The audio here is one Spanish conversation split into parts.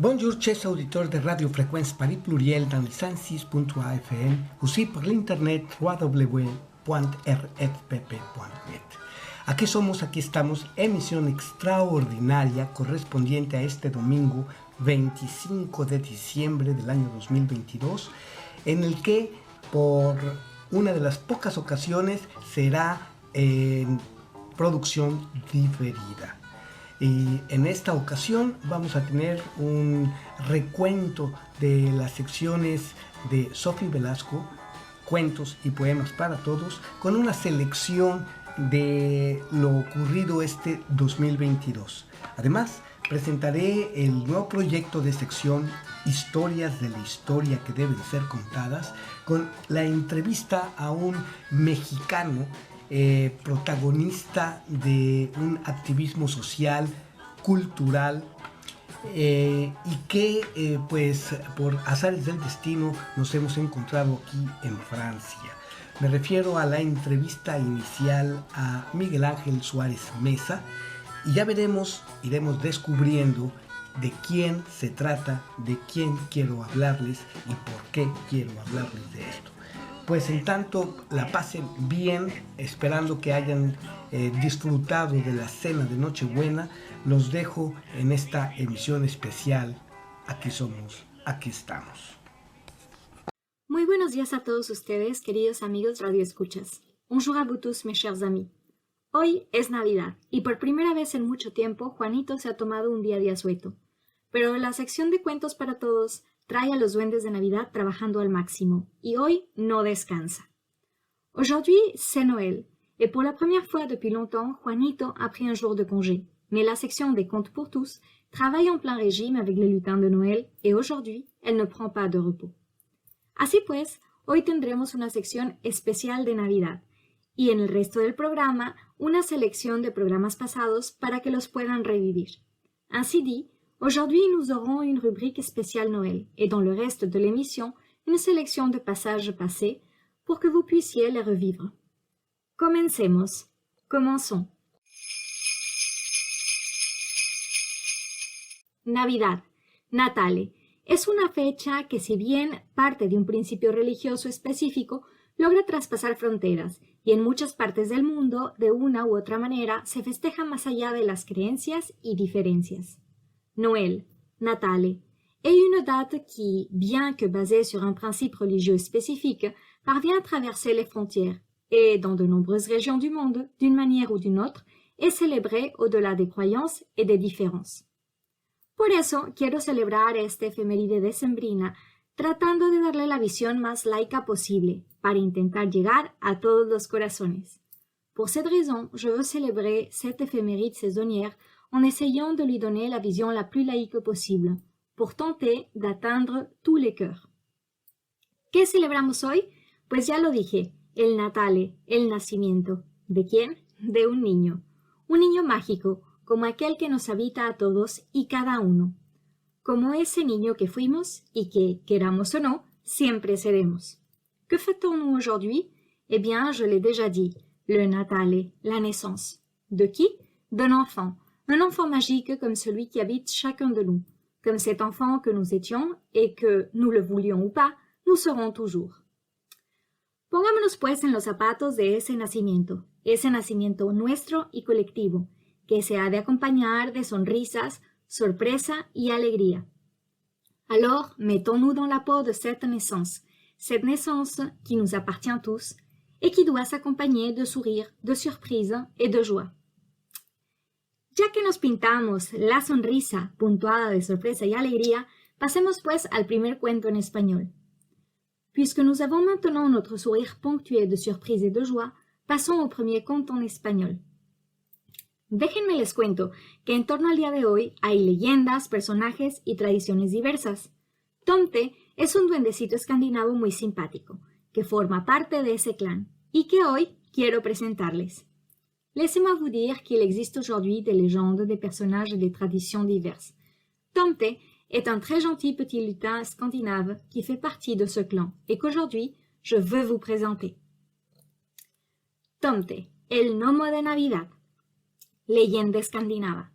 Bonjour, chers auditeurs de Radio Fréquence Paris Pluriel dans le 106.3 FM, aussi por l'internet www.rfpp.net. Aquí somos, aquí estamos, emisión extraordinaria correspondiente a este domingo 25 de diciembre del año 2022, en el que por una de las pocas ocasiones será en producción diferida. Y en esta ocasión vamos a tener un recuento de las secciones de Sofi Velasco, Cuentos y Poemas para Todos, con una selección de lo ocurrido este 2022. Además, presentaré el nuevo proyecto de sección Historias de la Historia que deben ser contadas, con la entrevista a un mexicano protagonista de un activismo social, cultural, y que pues por azares del destino nos hemos encontrado aquí en Francia. Me refiero a la entrevista inicial a Miguel Ángel Suárez Mesa, y ya veremos, iremos descubriendo de quién se trata, de quién quiero hablarles y por qué quiero hablarles de esto. Pues en tanto la pasen bien, esperando que hayan disfrutado de la cena de Nochebuena, los dejo en esta emisión especial. Aquí somos, aquí estamos. Muy buenos días a todos ustedes, queridos amigos radioescuchas. Bonjour à vous tous, mes chers amis. Hoy es Navidad y por primera vez en mucho tiempo Juanito se ha tomado un día de asueto. Pero la sección de Cuentos para Todos trae a los duendes de Navidad trabajando al máximo, y hoy no descansa. Aujourd'hui, c'est Noël, et pour la première fois depuis longtemps, Juanito a pris un jour de congé. Mais la section des Contes pour tous travaille en plein régime avec les lutins de Noël, et aujourd'hui, elle ne prend pas de repos. Así pues, hoy tendremos una sección especial de Navidad, y en el resto del programa, una selección de programas pasados para que los puedan revivir. Ainsi dit, aujourd'hui, nous aurons une rubrique spéciale Noël et dans le reste de l'émission, une sélection de passages passés pour que vous puissiez les revivre. Comencemos. Commençons. Navidad, Natale, es una fecha que si bien parte de un principio religioso específico, logra traspasar fronteras y en muchas partes del mundo, de una u otra manera, se festeja más allá de las creencias y diferencias. Noël, Natale, est une date qui, bien que basée sur un principe religieux spécifique, parvient à traverser les frontières et, dans de nombreuses régions du monde, d'une manière ou d'une autre, est célébrée au-delà des croyances et des différences. Por eso, quiero celebrar esta efeméride decembrina tratando de darle la visión más laica posible para intentar llegar a todos los corazones. Pour cette raison, je veux célébrer cette éphéméride saisonnière en essayant de lui donner la vision la plus laïque possible, pour tenter d'atteindre tous les cœurs. ¿Qué celebramos hoy? Pues ya lo dije, el Natale, el nacimiento. ¿De quién? De un niño mágico, como aquel que nos habita a todos y cada uno, como ese niño que fuimos y que, queramos o no, siempre seremos. Que fêtons-nous aujourd'hui? Eh bien, je l'ai déjà dit, le Natale, la naissance. De qui? D'un enfant. Un enfant magique comme celui qui habite chacun de nous, comme cet enfant que nous étions et que, nous le voulions ou pas, nous serons toujours. Pongámonos pues en los zapatos de ese nacimiento nuestro y colectivo, que se ha de acompañar de sonrisas, sorpresa y alegría. Alors, mettons-nous dans la peau de cette naissance qui nous appartient tous et qui doit s'accompagner de sourires, de surprises et de joie. Ya que nos pintamos la sonrisa puntuada de sorpresa y alegría, pasemos pues al primer cuento en español. Puisque nous avons maintenant notre sourire ponctué de surprise et de joie, passons au premier conte en español. Déjenme les cuento que en torno al día de hoy hay leyendas, personajes y tradiciones diversas. Tomte es un duendecito escandinavo muy simpático, que forma parte de ese clan, y que hoy quiero presentarles. Laissez-moi vous dire qu'il existe aujourd'hui des légendes, des personnages et des traditions diverses. Tomte est un très gentil petit lutin scandinave qui fait partie de ce clan et qu'aujourd'hui, je veux vous présenter. Tomte, el gnomo de Navidad. Leyenda escandinava.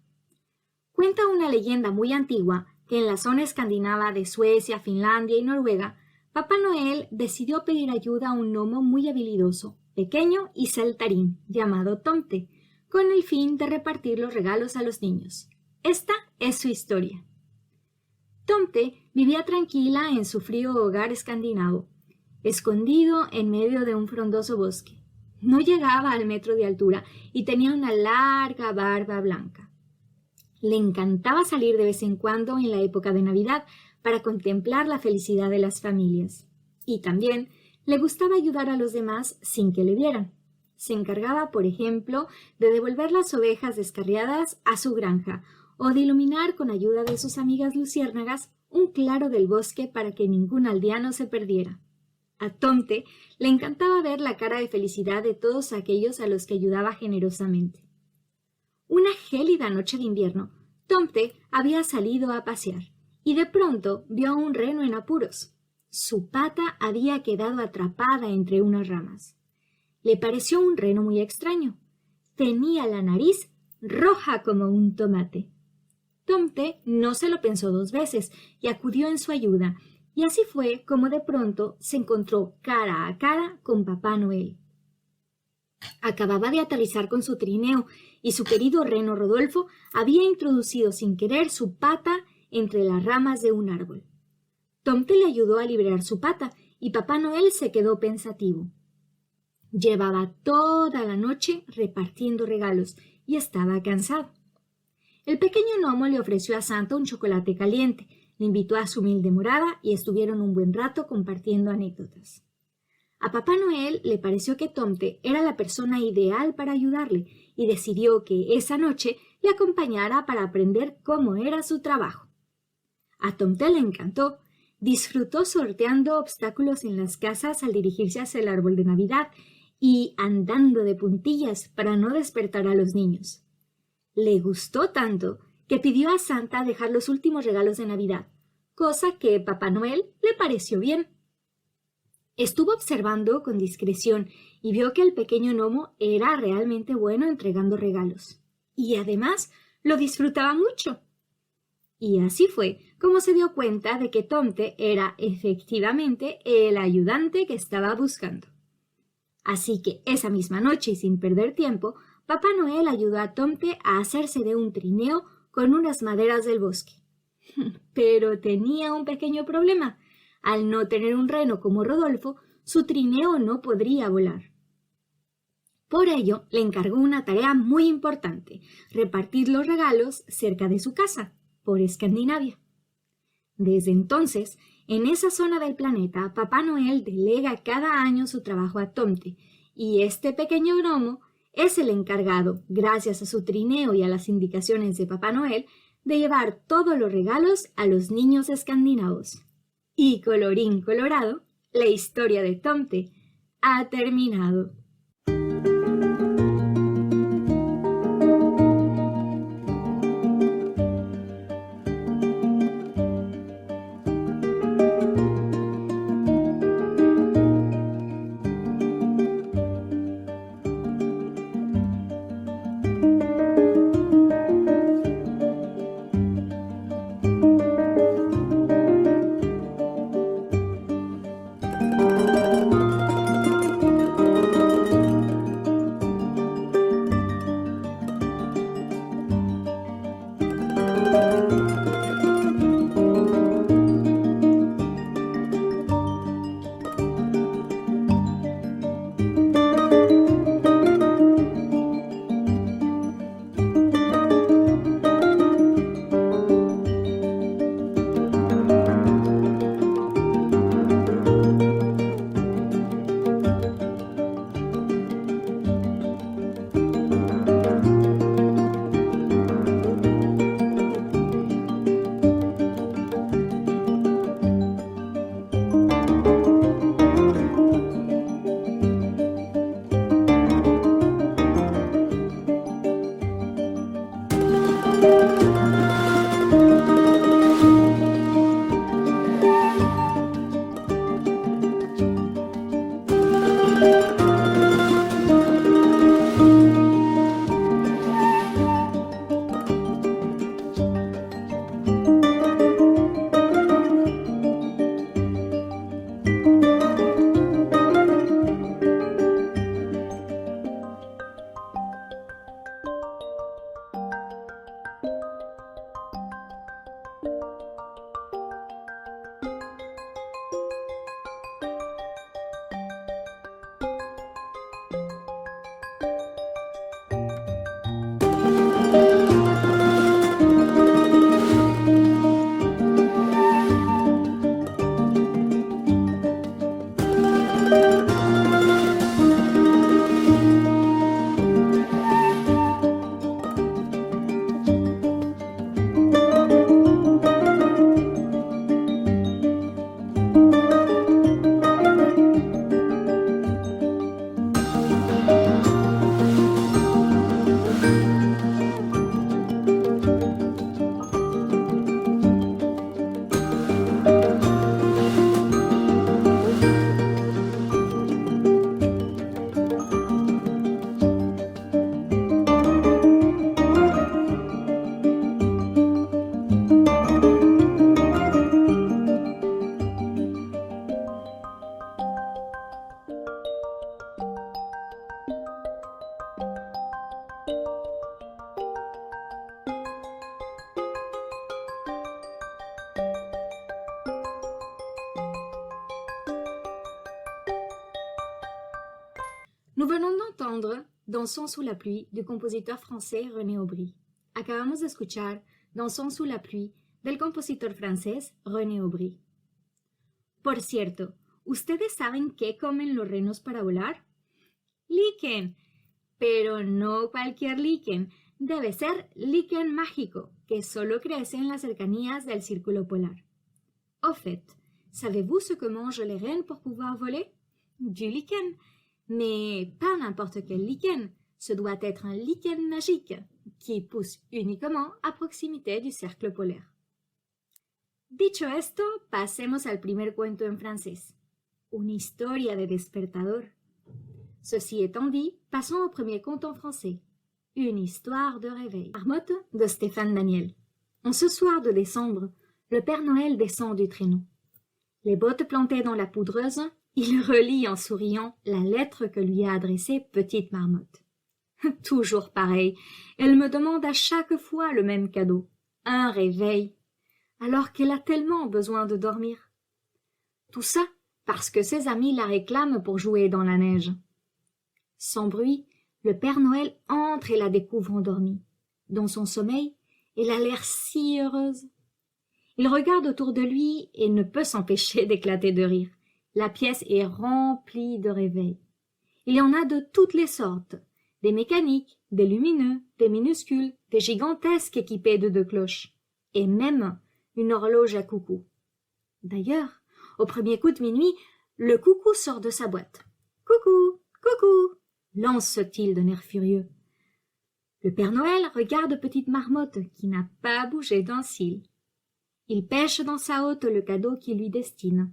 Cuenta una leyenda muy antigua que en la zona escandinava de Suecia, Finlandia y Noruega, Papá Noel decidió pedir ayuda a un gnomo muy habilidoso, pequeño y saltarín, llamado Tomte, con el fin de repartir los regalos a los niños. Esta es su historia. Tomte vivía tranquila en su frío hogar escandinavo, escondido en medio de un frondoso bosque. No llegaba al metro de altura y tenía una larga barba blanca. Le encantaba salir de vez en cuando en la época de Navidad para contemplar la felicidad de las familias. Y también le gustaba ayudar a los demás sin que le vieran. Se encargaba, por ejemplo, de devolver las ovejas descarriadas a su granja o de iluminar con ayuda de sus amigas luciérnagas un claro del bosque para que ningún aldeano se perdiera. A Tomte le encantaba ver la cara de felicidad de todos aquellos a los que ayudaba generosamente. Una gélida noche de invierno, Tomte había salido a pasear y de pronto vio a un reno en apuros. Su pata había quedado atrapada entre unas ramas. Le pareció un reno muy extraño. Tenía la nariz roja como un tomate. Tomte no se lo pensó dos veces y acudió en su ayuda, y así fue como de pronto se encontró cara a cara con Papá Noel. Acababa de aterrizar con su trineo y su querido reno Rodolfo había introducido sin querer su pata entre las ramas de un árbol. Tomte le ayudó a liberar su pata y Papá Noel se quedó pensativo. Llevaba toda la noche repartiendo regalos y estaba cansado. El pequeño gnomo le ofreció a Santa un chocolate caliente, le invitó a su humilde morada y estuvieron un buen rato compartiendo anécdotas. A Papá Noel le pareció que Tomte era la persona ideal para ayudarle y decidió que esa noche le acompañara para aprender cómo era su trabajo. A Tomte le encantó. Disfrutó sorteando obstáculos en las casas al dirigirse hacia el árbol de Navidad y andando de puntillas para no despertar a los niños. Le gustó tanto que pidió a Santa dejar los últimos regalos de Navidad, cosa que Papá Noel le pareció bien. Estuvo observando con discreción y vio que el pequeño gnomo era realmente bueno entregando regalos. Y además lo disfrutaba mucho. Y así fue como se dio cuenta de que Tomte era efectivamente el ayudante que estaba buscando. Así que esa misma noche y sin perder tiempo, Papá Noel ayudó a Tomte a hacerse de un trineo con unas maderas del bosque. Pero tenía un pequeño problema. Al no tener un reno como Rodolfo, su trineo no podría volar. Por ello, le encargó una tarea muy importante: repartir los regalos cerca de su casa, por Escandinavia. Desde entonces, en esa zona del planeta, Papá Noel delega cada año su trabajo a Tomte, y este pequeño gnomo es el encargado, gracias a su trineo y a las indicaciones de Papá Noel, de llevar todos los regalos a los niños escandinavos. Y colorín colorado, la historia de Tomte ha terminado. Nous venons d'entendre Dansons sous la pluie du compositor français René Aubry. Acabamos de escuchar Dansons sous la pluie del compositor francés René Aubry. Por cierto, ¿ustedes saben qué comen los renos para volar? Líquen, pero no cualquier líquen. Debe ser líquen mágico, que solo crece en las cercanías del círculo polar. Au fait, savez-vous ce que mangent les rennes pour pouvoir voler? Du lichen, mais pas n'importe quel lichen. Ce doit être un lichen magique, qui pousse uniquement à proximité du cercle polaire. Dicho esto, pasemos al primer cuento en francés. Una historia de despertador. Ceci étant dit, passons au premier conte en français. Une histoire de réveil. Marmotte de Stéphane Daniel. En ce soir de décembre, le Père Noël descend du traîneau. Les bottes plantées dans la poudreuse, il relit en souriant la lettre que lui a adressée Petite Marmotte. Toujours pareil, elle me demande à chaque fois le même cadeau, un réveil, alors qu'elle a tellement besoin de dormir. Tout ça parce que ses amis la réclament pour jouer dans la neige. Sans bruit, le Père Noël entre et la découvre endormie. Dans son sommeil, elle a l'air si heureuse. Il regarde autour de lui et ne peut s'empêcher d'éclater de rire. La pièce est remplie de réveils. Il y en a de toutes les sortes, des mécaniques, des lumineux, des minuscules, des gigantesques équipés de 2 cloches, et même une horloge à coucou. D'ailleurs, au premier coup de minuit, le coucou sort de sa boîte. « Coucou, coucou !» lance-t-il d'un air furieux. Le Père Noël regarde Petite Marmotte qui n'a pas bougé d'un cil. Il pêche dans sa hotte le cadeau qu'il lui destine.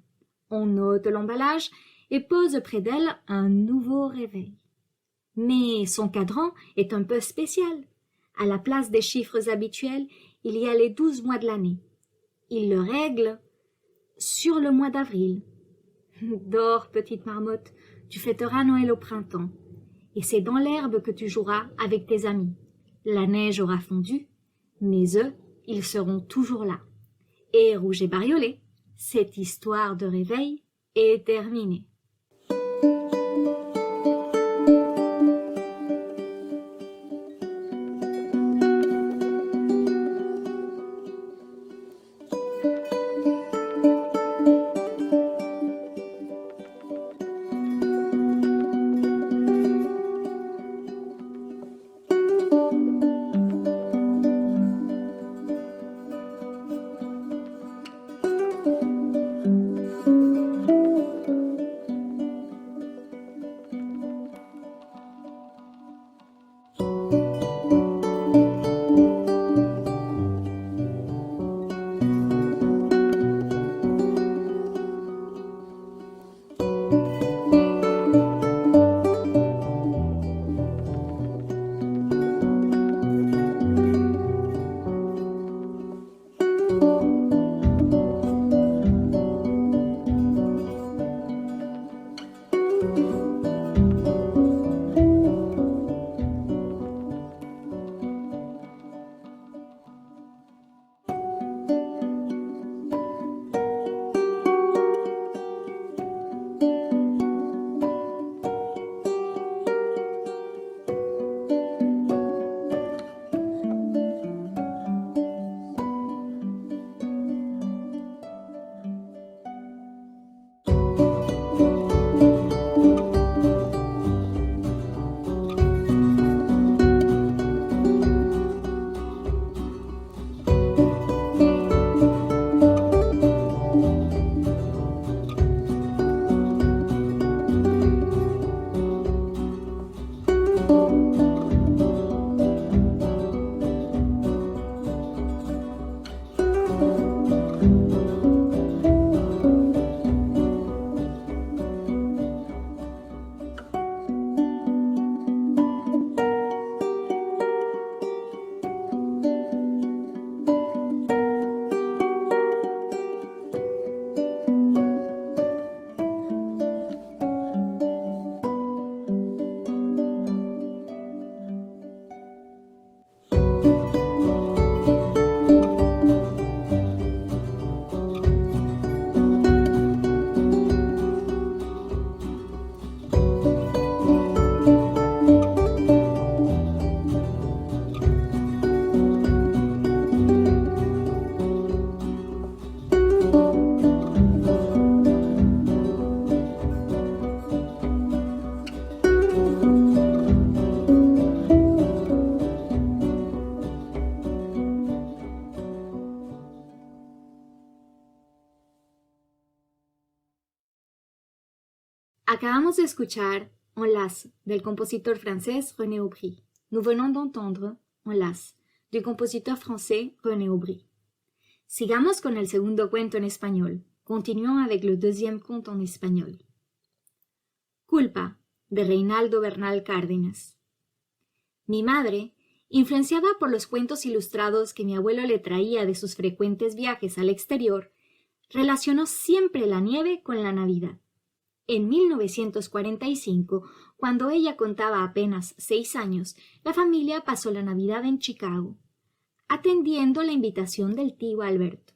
On ôte l'emballage et pose près d'elle un nouveau réveil. Mais son cadran est un peu spécial. À la place des chiffres habituels, il y a les 12 mois de l'année. Il le règle sur le mois d'avril. Dors, Petite Marmotte, tu fêteras Noël au printemps. Et c'est dans l'herbe que tu joueras avec tes amis. La neige aura fondu, mais eux, ils seront toujours là. Et rouge et bariolé, cette histoire de réveil est terminée. Acabamos de escuchar En Lasse del compositor francés René Aubry. Nous venons d'entendre En Lasse du compositeur français René Aubry. Sigamos con el segundo cuento en español. Continuons avec le deuxième conte en espagnol. Culpa, de Reinaldo Bernal Cárdenas. Mi madre, influenciada por los cuentos ilustrados que mi abuelo le traía de sus frecuentes viajes al exterior, relacionó siempre la nieve con la Navidad. En 1945, cuando ella contaba apenas 6 años, la familia pasó la Navidad en Chicago, atendiendo la invitación del tío Alberto.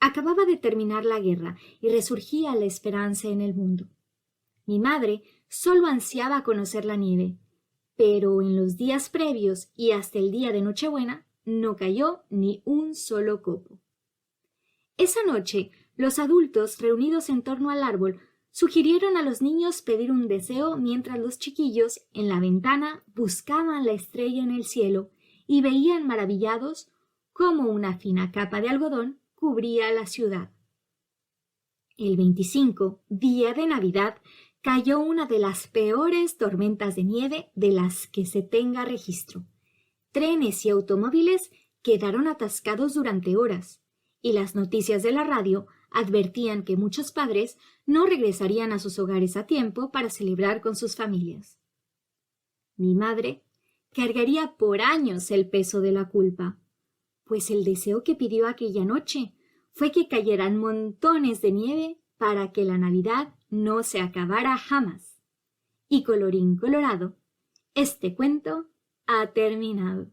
Acababa de terminar la guerra y resurgía la esperanza en el mundo. Mi madre solo ansiaba conocer la nieve, pero en los días previos y hasta el día de Nochebuena no cayó ni un solo copo. Esa noche, los adultos reunidos en torno al árbol sugirieron a los niños pedir un deseo mientras los chiquillos en la ventana buscaban la estrella en el cielo y veían maravillados cómo una fina capa de algodón cubría la ciudad. El 25, día de Navidad, cayó una de las peores tormentas de nieve de las que se tenga registro. Trenes y automóviles quedaron atascados durante horas, y las noticias de la radio advertían que muchos padres no regresarían a sus hogares a tiempo para celebrar con sus familias. Mi madre cargaría por años el peso de la culpa, pues el deseo que pidió aquella noche fue que cayeran montones de nieve para que la Navidad no se acabara jamás. Y colorín colorado, este cuento ha terminado.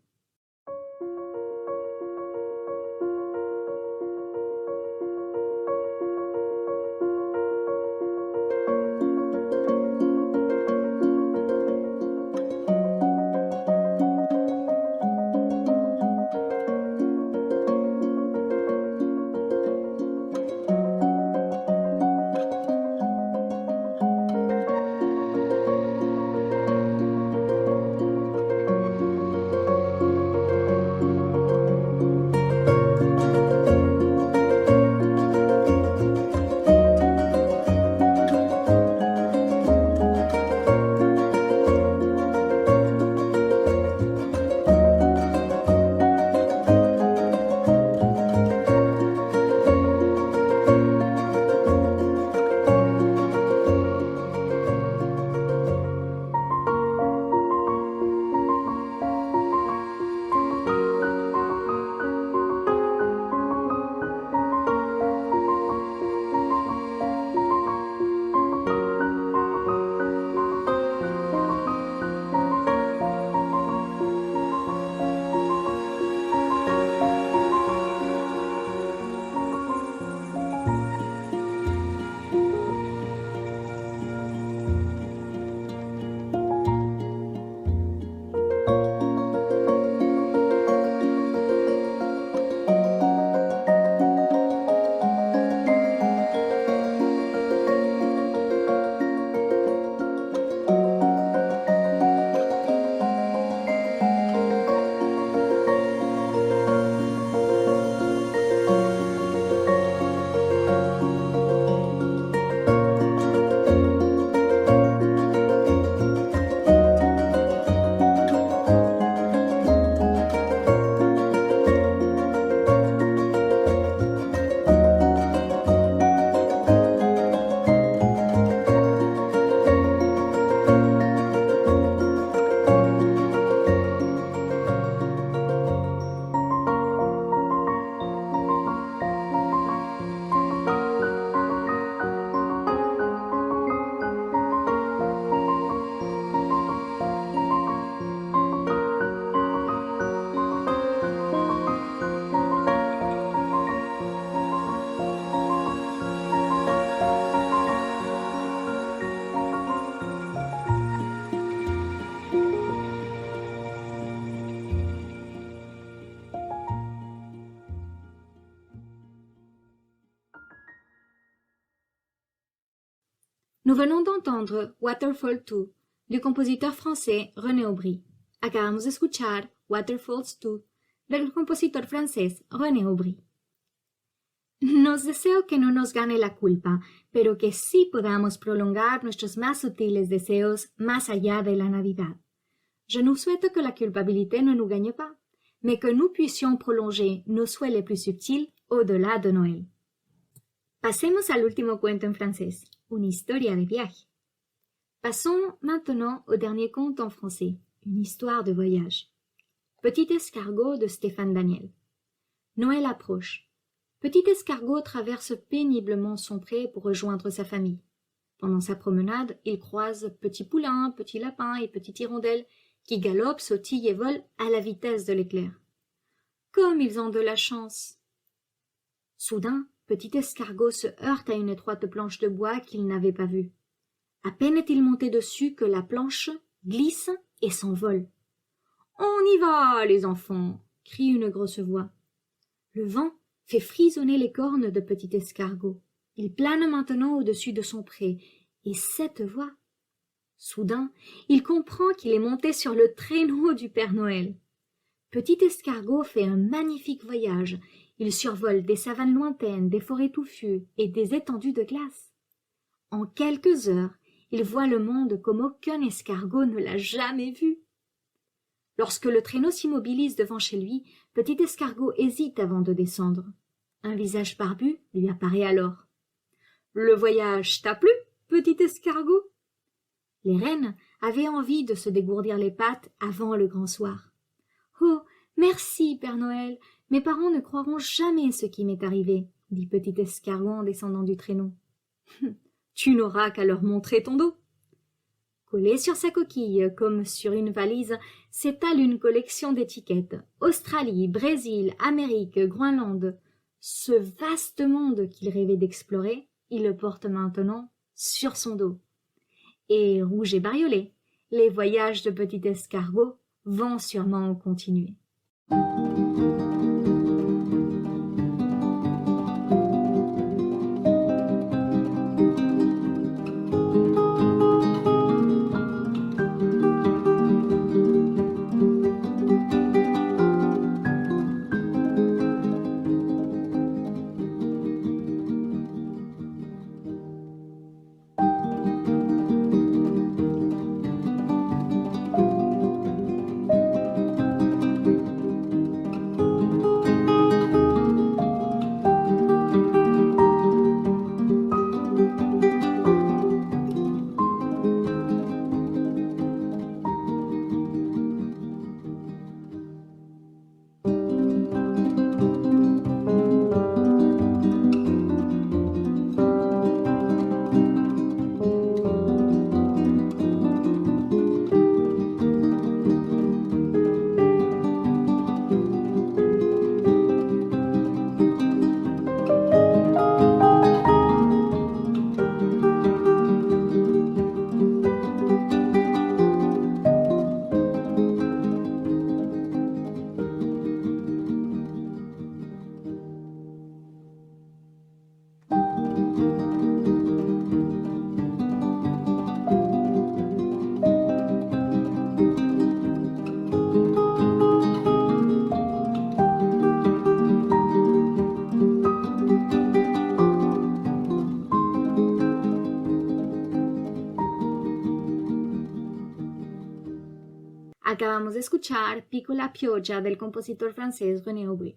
Nous venons d'entendre Waterfall 2 du compositeur français René Aubry. Acabamos de escuchar Waterfalls 2 del compositor francés René Aubry. Nos deseo que no nos gane la culpa, pero que sí podamos prolongar nuestros más sutiles deseos más allá de la Navidad. Je nous souhaite que la culpabilité ne nous gagne pas, mais que nous puissions prolonger nos souhaits les plus subtils au-delà de Noël. Pasemos al último cuento en francés, una historia de viaje. Passons maintenant au dernier conte en français, une histoire de voyage. Petit escargot de Stéphane Daniel. Noël approche. Petit escargot traverse péniblement son pré pour rejoindre sa famille. Pendant sa promenade, il croise petit poulain, petit lapin et petite hirondelle qui galopent, sautillent et volent à la vitesse de l'éclair. Comme ils ont de la chance! Soudain, petit escargot se heurte à une étroite planche de bois qu'il n'avait pas vue. À peine est-il monté dessus que la planche glisse et s'envole. « On y va, les enfants !» crie une grosse voix. Le vent fait frissonner les cornes de petit escargot. Il plane maintenant au-dessus de son pré, et cette voix... Soudain, il comprend qu'il est monté sur le traîneau du Père Noël. Petit escargot fait un magnifique voyage. Il survole des savanes lointaines, des forêts touffues et des étendues de glace. En quelques heures, il voit le monde comme aucun escargot ne l'a jamais vu. Lorsque le traîneau s'immobilise devant chez lui, petit escargot hésite avant de descendre. Un visage barbu lui apparaît alors. « Le voyage t'a plu, petit escargot ?» Les reines avaient envie de se dégourdir les pattes avant le grand soir. « Oh, merci, Père Noël, mes parents ne croiront jamais ce qui m'est arrivé, » dit petit escargot en descendant du traîneau. « Tu n'auras qu'à leur montrer ton dos. » Collé sur sa coquille, comme sur une valise, s'étale une collection d'étiquettes. Australie, Brésil, Amérique, Groenland. Ce vaste monde qu'il rêvait d'explorer, il le porte maintenant sur son dos. Et rouge et bariolé, les voyages de petit escargot vont sûrement continuer. Acabamos de escuchar Piccola Pioggia del compositor francés René Aubry.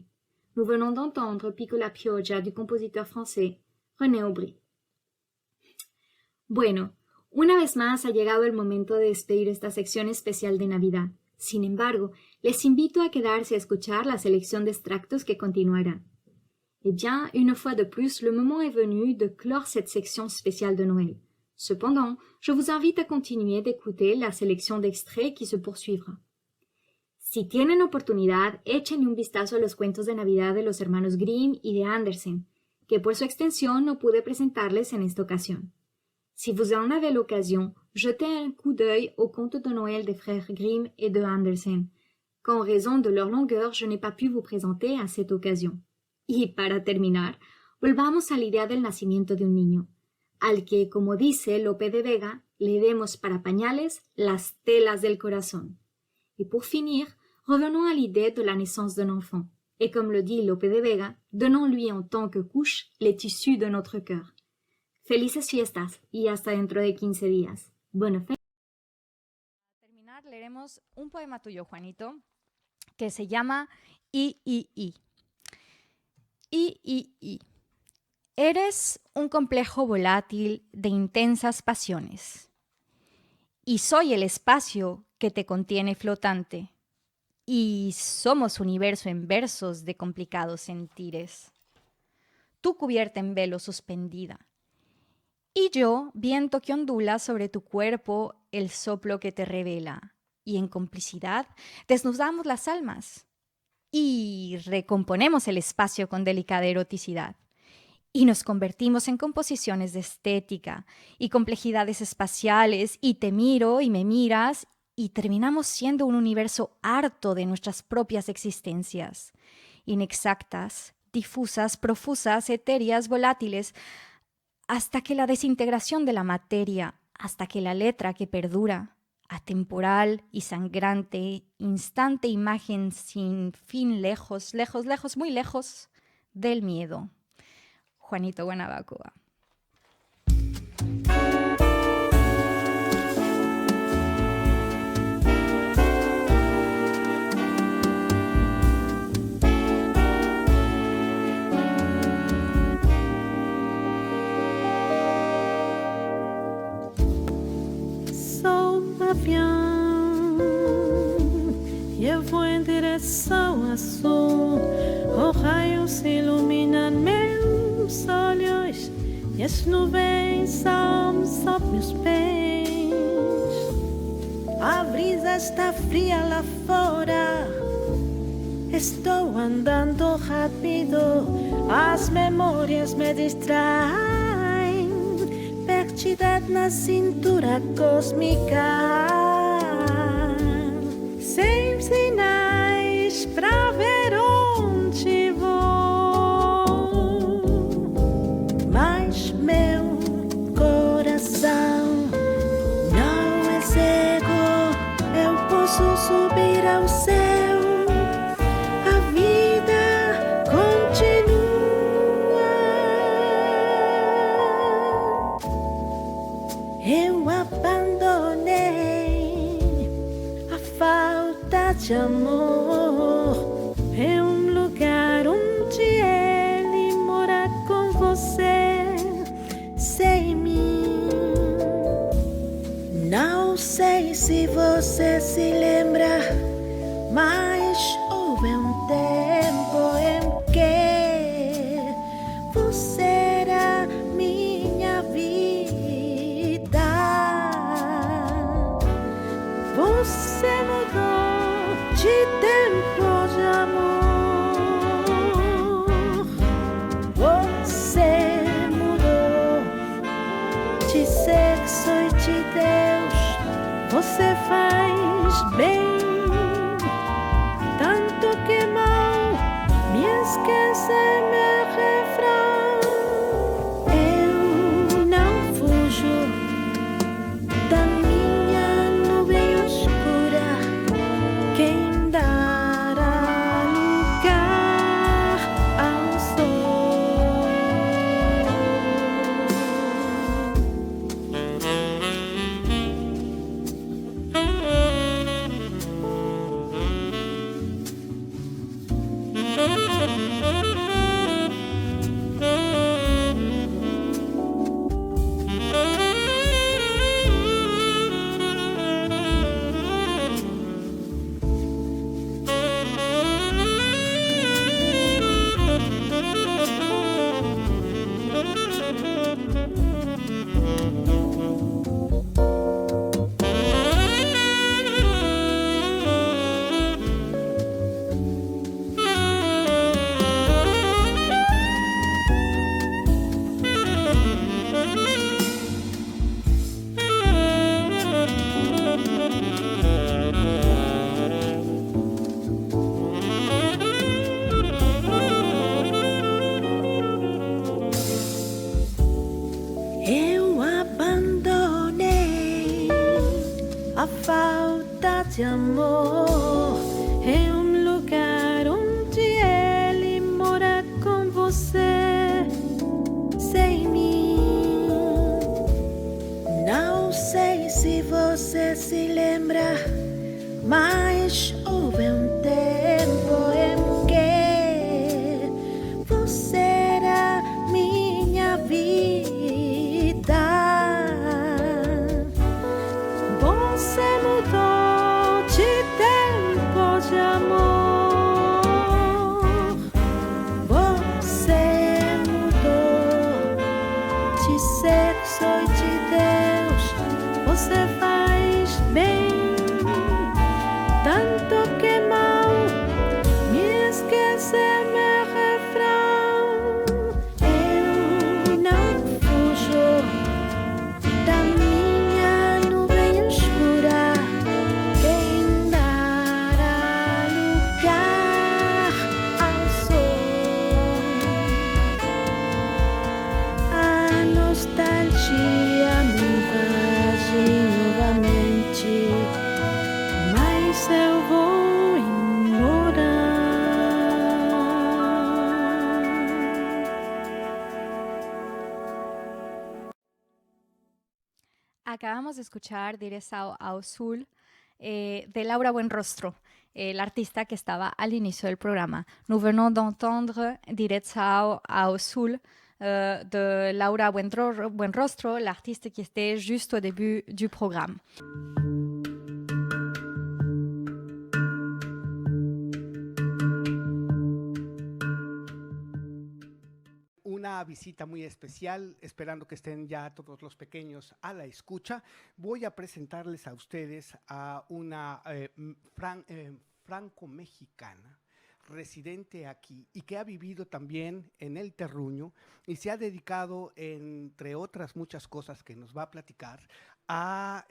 Nous venons d'entendre Piccola Pioggia du compositeur français René Aubry. Bueno, una vez más ha llegado el momento de despedir esta sección especial de Navidad. Sin embargo, les invito a quedarse a escuchar la selección de extractos que continuará. Eh bien, une fois de plus, le moment est venu de clore cette section spéciale de Noël. Cependant, je vous invite à continuer d'écouter la selección d'extraits qui se poursuivra. Si tienen oportunidad, échenle un vistazo a los cuentos de Navidad de los hermanos Grimm y de Andersen, que por su extensión no pude presentarles en esta ocasión. Si vous en avez l'occasion, jetez un coup d'œil aux contes de Noël des frères Grimm et de Andersen, qu'en raison de leur longueur, je n'ai pas pu vous présenter à cette occasion. Y para terminar, volvamos a la idea del nacimiento de un niño, al que, como dice Lope de Vega, le demos para pañales las telas del corazón. Et pour finir, revenons à l'idée de la naissance d'un enfant. Et comme le dit Lope de Vega, donnons-lui en tant que couche les tissus de notre cœur. Felices fiestas y hasta dentro de 15 días. Buena fe. Para terminar, leeremos un poema tuyo, Juanito, que se llama I. I. Eres un complejo volátil de intensas pasiones. Y soy el espacio que te contiene flotante. Y somos universo en versos de complicados sentires. Tú cubierta en velo suspendida. Y yo, viento que ondula sobre tu cuerpo el soplo que te revela. Y en complicidad desnudamos las almas. Y recomponemos el espacio con delicada eroticidad. Y nos convertimos en composiciones de estética y complejidades espaciales, y te miro y me miras, y terminamos siendo un universo harto de nuestras propias existencias, inexactas, difusas, profusas, etéreas, volátiles, hasta que la desintegración de la materia, hasta que la letra que perdura, atemporal y sangrante, instante imagen sin fin, lejos, lejos, lejos, muy lejos del miedo. Juanito Guanabacoa. Sou um avião e eu vou em direção a sul. O raio se ilumina meus olhos e as nuvens são sob meus pés. A brisa está fria lá fora, estou andando rápido, as memórias me distraem, perdida na cintura cósmica, sem sinais pra ver onde vou. Mas meu coração não é cego, eu posso subir ao céu. A vida continua. Eu abandonei a falta de amor. É um lugar onde ele mora com você, sem mim. Não sei se você se lembra, mas houve um tempo em que você era minha vida. Você mudou de tempo de amor. Você mudou de sexo e de Deus. Você faz bem, tanto que mal me esquece meu refrão. Eu não fujo da minha nuvem escura. Quem dará lugar ao sol? Eu abandonei a falta de amor. É um lugar onde você sem mim. Não sei se você se lembra, mas houve tempo em que você era minha vida. Você mudou de tempo de amor. Você mudou de sexo e de Deus. Você faz bem, tanto que mal me esquece meu refrão. Eu não fujo da minha nuvem escura, quem dará lugar ao sol. A nostalgia me invade novamente, mas eu vou embora. Acabamos de escuchar Direcção ao Sul de Laura Buenrostro, la artista que estaba al inicio del programa. Nous venons d'entendre Direcção ao Sul de Laura Buenrostro, l'artiste qui était juste au début du programme. Una visita muy especial, esperando que estén ya todos los pequeños a la escucha. Voy a presentarles a ustedes a una franco-mexicana residente aquí y que ha vivido también en el terruño y se ha dedicado, entre otras muchas cosas que nos va a platicar, a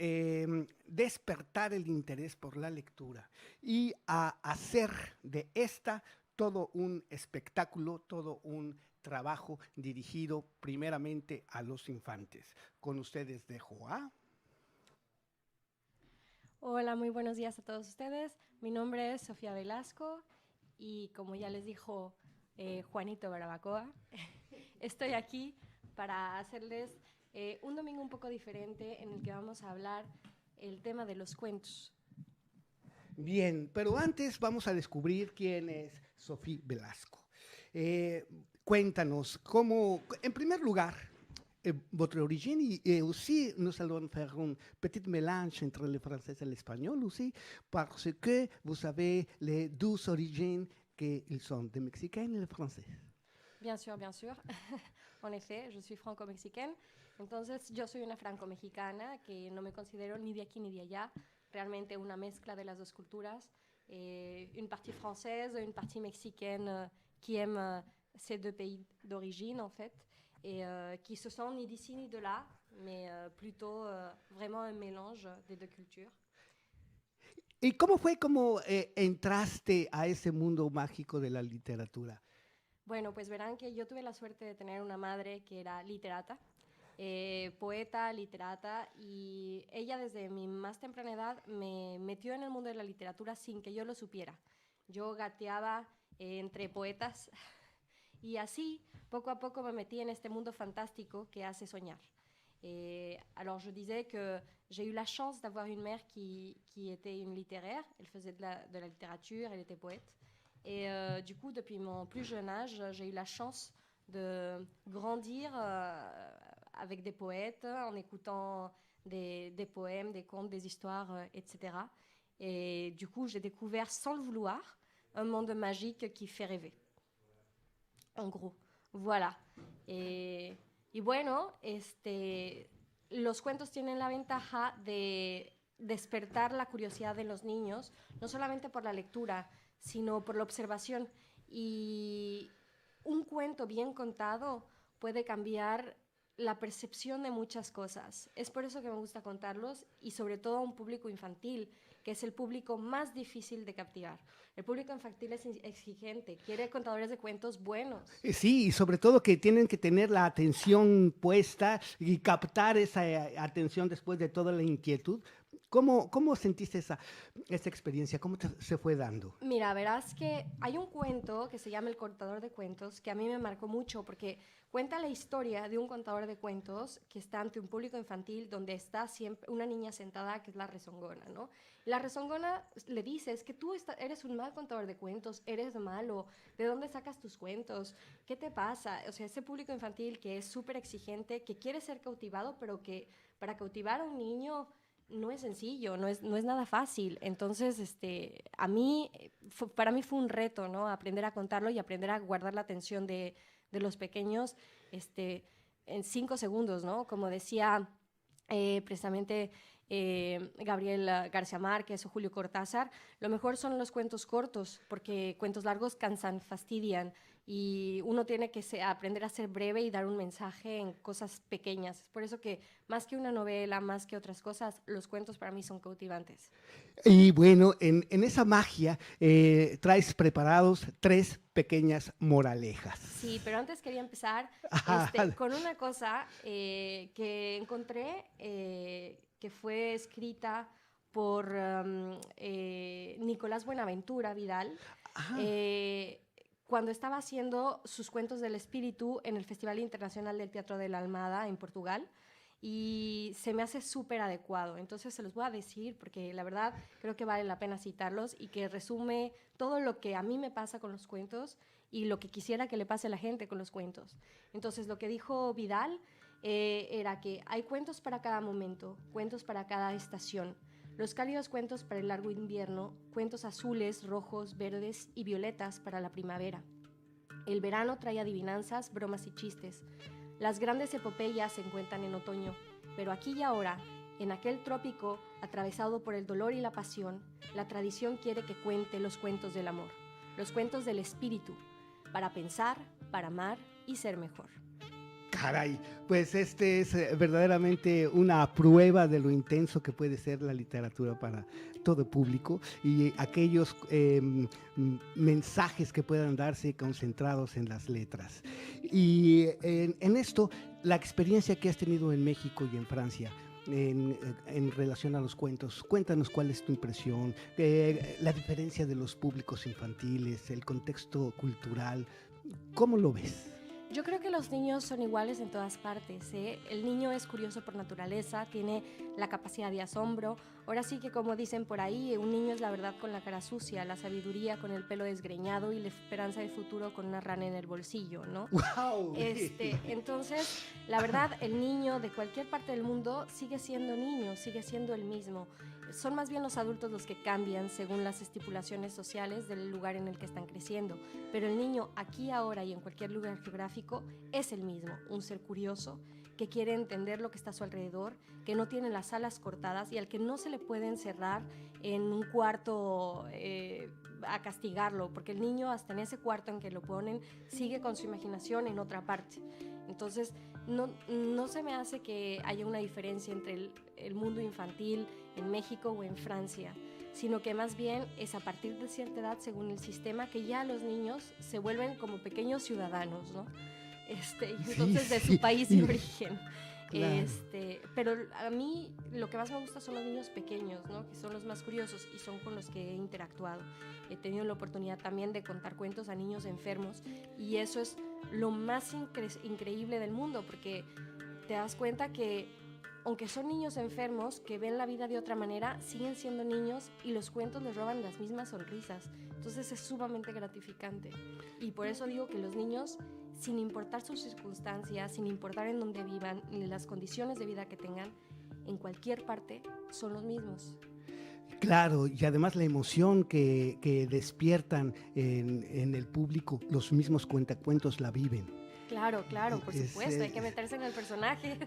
despertar el interés por la lectura y a hacer de esta todo un espectáculo, todo un trabajo dirigido primeramente a los infantes. Con ustedes dejo a... Hola, muy buenos días a todos ustedes. Mi nombre es Sofía Velasco y como ya les dijo Juanito Barbacoa, estoy aquí para hacerles un domingo un poco diferente en el que vamos a hablar el tema de los cuentos. Bien, pero antes vamos a descubrir quién es Sofía Velasco. Cuéntanos, cómo, en primer lugar, votre origine, et aussi nous allons faire un petit mélange entre le français et l'espagnol aussi, parce que vous avez les deux origines qu'ils sont de mexicaine et le français. Bien sûr, bien sûr. En effet, je suis franco-mexicaine. Entonces, yo soy una franco-mexicana que no me considero ni de aquí ni de allá. Realmente una mezcla de las dos culturas. Une partie française, une partie mexicaine qui aime ces deux pays d'origine, en fait. Et qui se sont ni d'ici ni de là, mais plutôt vraiment un mélange des deux cultures. ¿Y cómo fue cómo entraste a ese mundo mágico de la literatura? Bueno, pues verán que yo tuve la suerte de tener una madre que era literata, poeta, literata, y ella desde mi más temprana edad me metió en el mundo de la literatura sin que yo lo supiera. Yo gateaba entre poetas y así poco a poco me metí en este mundo fantástico que hace soñar. Alors je disais que j'ai eu la chance d'avoir une mère qui était une littéraire, elle faisait de la littérature, elle était poète. Et du coup, depuis mon plus jeune âge, j'ai eu la chance de grandir avec des poètes, en écoutant des poèmes, des contes, des histoires, etc. Et du coup, j'ai découvert sans le vouloir un monde magique qui fait rêver. En gros, voilà. Y bueno, los cuentos tienen la ventaja de despertar la curiosidad de los niños, no solamente por la lectura, sino por la observación. Y un cuento bien contado puede cambiar la percepción de muchas cosas. Es por eso que me gusta contarlos y sobre todo a un público infantil, que es el público más difícil de captivar. El público infantil es exigente, quiere contadores de cuentos buenos. Sí, y sobre todo que tienen que tener la atención puesta y captar esa atención después de toda la inquietud. ¿Cómo sentiste esa experiencia? ¿Cómo se fue dando? Mira, verás que hay un cuento que se llama El contador de cuentos que a mí me marcó mucho porque cuenta la historia de un contador de cuentos que está ante un público infantil donde está siempre una niña sentada que es la rezongona, ¿no? La rezongona le dice, es que tú eres un mal contador de cuentos, eres malo, ¿de dónde sacas tus cuentos? ¿Qué te pasa? O sea, ese público infantil que es súper exigente, que quiere ser cautivado, pero que para cautivar a un niño no es sencillo, no es nada fácil. Entonces, para mí fue un reto, ¿no? Aprender a contarlo y aprender a guardar la atención de los pequeños en 5 segundos, ¿no? Como decía precisamente Gabriel García Márquez o Julio Cortázar, lo mejor son los cuentos cortos, porque cuentos largos cansan, fastidian, y uno tiene que aprender a ser breve y dar un mensaje en cosas pequeñas. Es por eso que más que una novela, más que otras cosas, los cuentos para mí son cautivantes. Y bueno, en esa magia traes preparados 3 pequeñas moralejas. Sí, pero antes quería empezar con una cosa que encontré que fue escrita por Nicolás Buenaventura Vidal, cuando estaba haciendo sus cuentos del espíritu en el Festival Internacional del Teatro de la Almada en Portugal, y se me hace súper adecuado. Entonces se los voy a decir porque la verdad creo que vale la pena citarlos y que resume todo lo que a mí me pasa con los cuentos y lo que quisiera que le pase a la gente con los cuentos. Entonces lo que dijo Vidal era que hay cuentos para cada momento, cuentos para cada estación. Los cálidos cuentos para el largo invierno, cuentos azules, rojos, verdes y violetas para la primavera. El verano trae adivinanzas, bromas y chistes. Las grandes epopeyas se encuentran en otoño, pero aquí y ahora, en aquel trópico atravesado por el dolor y la pasión, la tradición quiere que cuente los cuentos del amor, los cuentos del espíritu, para pensar, para amar y ser mejor. Caray, pues es verdaderamente una prueba de lo intenso que puede ser la literatura para todo público y aquellos mensajes que puedan darse concentrados en las letras. Y en esto, la experiencia que has tenido en México y en Francia en relación a los cuentos, cuéntanos cuál es tu impresión, la diferencia de los públicos infantiles, el contexto cultural, ¿cómo lo ves? Yo creo que los niños son iguales en todas partes, ¿eh? El niño es curioso por naturaleza, tiene la capacidad de asombro. Ahora sí que, como dicen por ahí, un niño es la verdad con la cara sucia, la sabiduría con el pelo desgreñado y la esperanza de futuro con una rana en el bolsillo, ¿no? ¡Wow! Entonces, la verdad, el niño de cualquier parte del mundo sigue siendo niño, sigue siendo el mismo. Son más bien los adultos los que cambian según las estipulaciones sociales del lugar en el que están creciendo. Pero el niño aquí, ahora y en cualquier lugar geográfico es el mismo, un ser curioso que quiere entender lo que está a su alrededor, que no tiene las alas cortadas y al que no se le puede encerrar en un cuarto a castigarlo, porque el niño hasta en ese cuarto en que lo ponen sigue con su imaginación en otra parte. Entonces no se me hace que haya una diferencia entre el mundo infantil en México o en Francia, sino que más bien es a partir de cierta edad, según el sistema, que ya los niños se vuelven como pequeños ciudadanos, ¿no? Y entonces de su país de origen. Claro. Pero a mí lo que más me gusta son los niños pequeños, ¿no? Que son los más curiosos y son con los que he interactuado. He tenido la oportunidad también de contar cuentos a niños enfermos y eso es lo más increíble del mundo, porque te das cuenta que aunque son niños enfermos que ven la vida de otra manera, siguen siendo niños y los cuentos les roban las mismas sonrisas. Entonces es sumamente gratificante. Y por eso digo que los niños, sin importar sus circunstancias, sin importar en dónde vivan, ni las condiciones de vida que tengan, en cualquier parte son los mismos. Claro, y además la emoción que despiertan en el público, los mismos cuentacuentos la viven. Claro, por supuesto, hay que meterse en el personaje.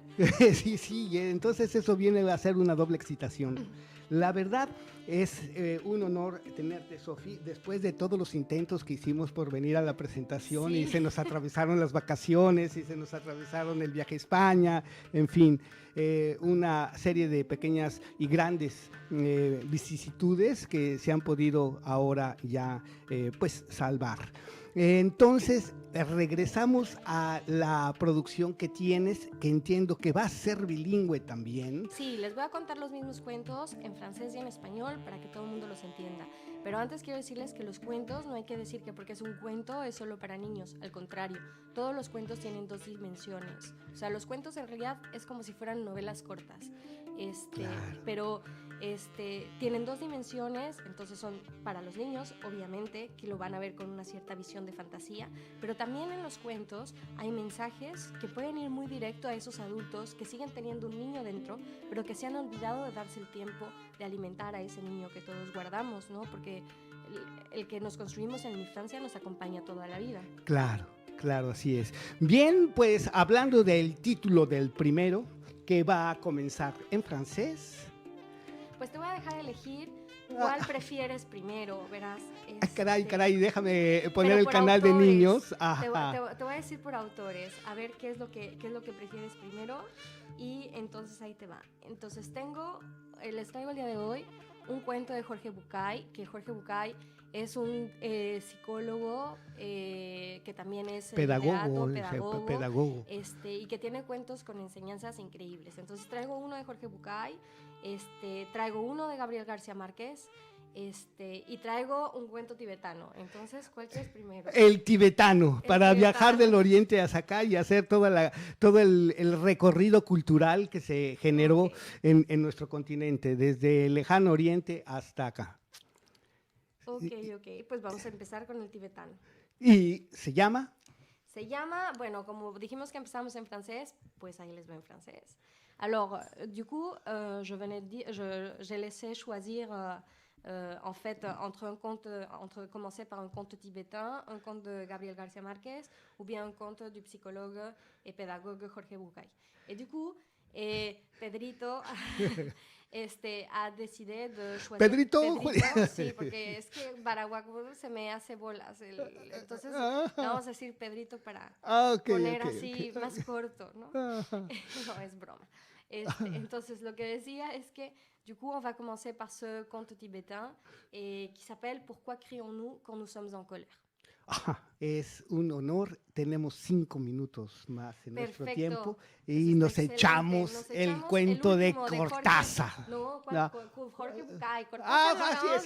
Sí, entonces eso viene a ser una doble excitación. La verdad es un honor tenerte, Sofi, después de todos los intentos que hicimos por venir a la presentación, sí. Y se nos atravesaron las vacaciones y se nos atravesaron el viaje a España, en fin, una serie de pequeñas y grandes vicisitudes que se han podido ahora ya pues salvar. Entonces, regresamos a la producción que tienes, que entiendo que va a ser bilingüe también. Sí, les voy a contar los mismos cuentos en francés y en español para que todo el mundo los entienda. Pero antes quiero decirles que los cuentos no hay que decir que porque es un cuento es solo para niños. Al contrario, todos los cuentos tienen 2 dimensiones. O sea, los cuentos en realidad es como si fueran novelas cortas. Claro. Pero tienen 2 dimensiones, entonces son para los niños, obviamente, que lo van a ver con una cierta visión de fantasía, pero también en los cuentos hay mensajes que pueden ir muy directo a esos adultos que siguen teniendo un niño dentro, pero que se han olvidado de darse el tiempo de alimentar a ese niño que todos guardamos, ¿no? Porque el que nos construimos en la infancia nos acompaña toda la vida. Claro, claro, así es. Bien, pues hablando del título del primero, que va a comenzar en francés. Pues te voy a dejar elegir cuál prefieres primero, verás. Caray, déjame poner Pero el por canal autores. de niños. Te voy a decir por autores, a ver qué es lo que prefieres primero, y entonces ahí te va. Entonces les traigo el día de hoy un cuento de Jorge Bucay, que Jorge Bucay es un psicólogo que también es Pedagogo. Y que tiene cuentos con enseñanzas increíbles. Entonces traigo uno de Jorge Bucay, traigo uno de Gabriel García Márquez, y traigo un cuento tibetano. Entonces, ¿cuál quieres primero? El tibetano, para viajar del oriente hasta acá y hacer todo el recorrido cultural que se generó en nuestro continente, desde el lejano oriente hasta acá. Ok, pues vamos a empezar con el tibetano. ¿Y se llama? Bueno, como dijimos que empezamos en francés, pues ahí les va en francés. Alors, du coup, j'ai laissé choisir, en fait, entre commencer par un conte tibétain, un conte de Gabriel García Márquez, ou bien un conte du psychologue et pédagogue Jorge Bucay. Et du coup, Pedrito a décidé de choisir... ¿Pedrito? Sí, porque es que Baraguacu se me hace bolas. Entonces, vamos a decir Pedrito para poner así más corto, ¿no? No, es broma. Entonces, lo que decía es que, du coup, on va commencer par ce conte tibétain qui s'appelle « Pourquoi crions-nous quand nous sommes en colère ?» Es un honor. Tenemos 5 minutos más en nuestro tiempo y Eso nos está echamos el cuento de Cortázar. Jorge Bucay. Cortázar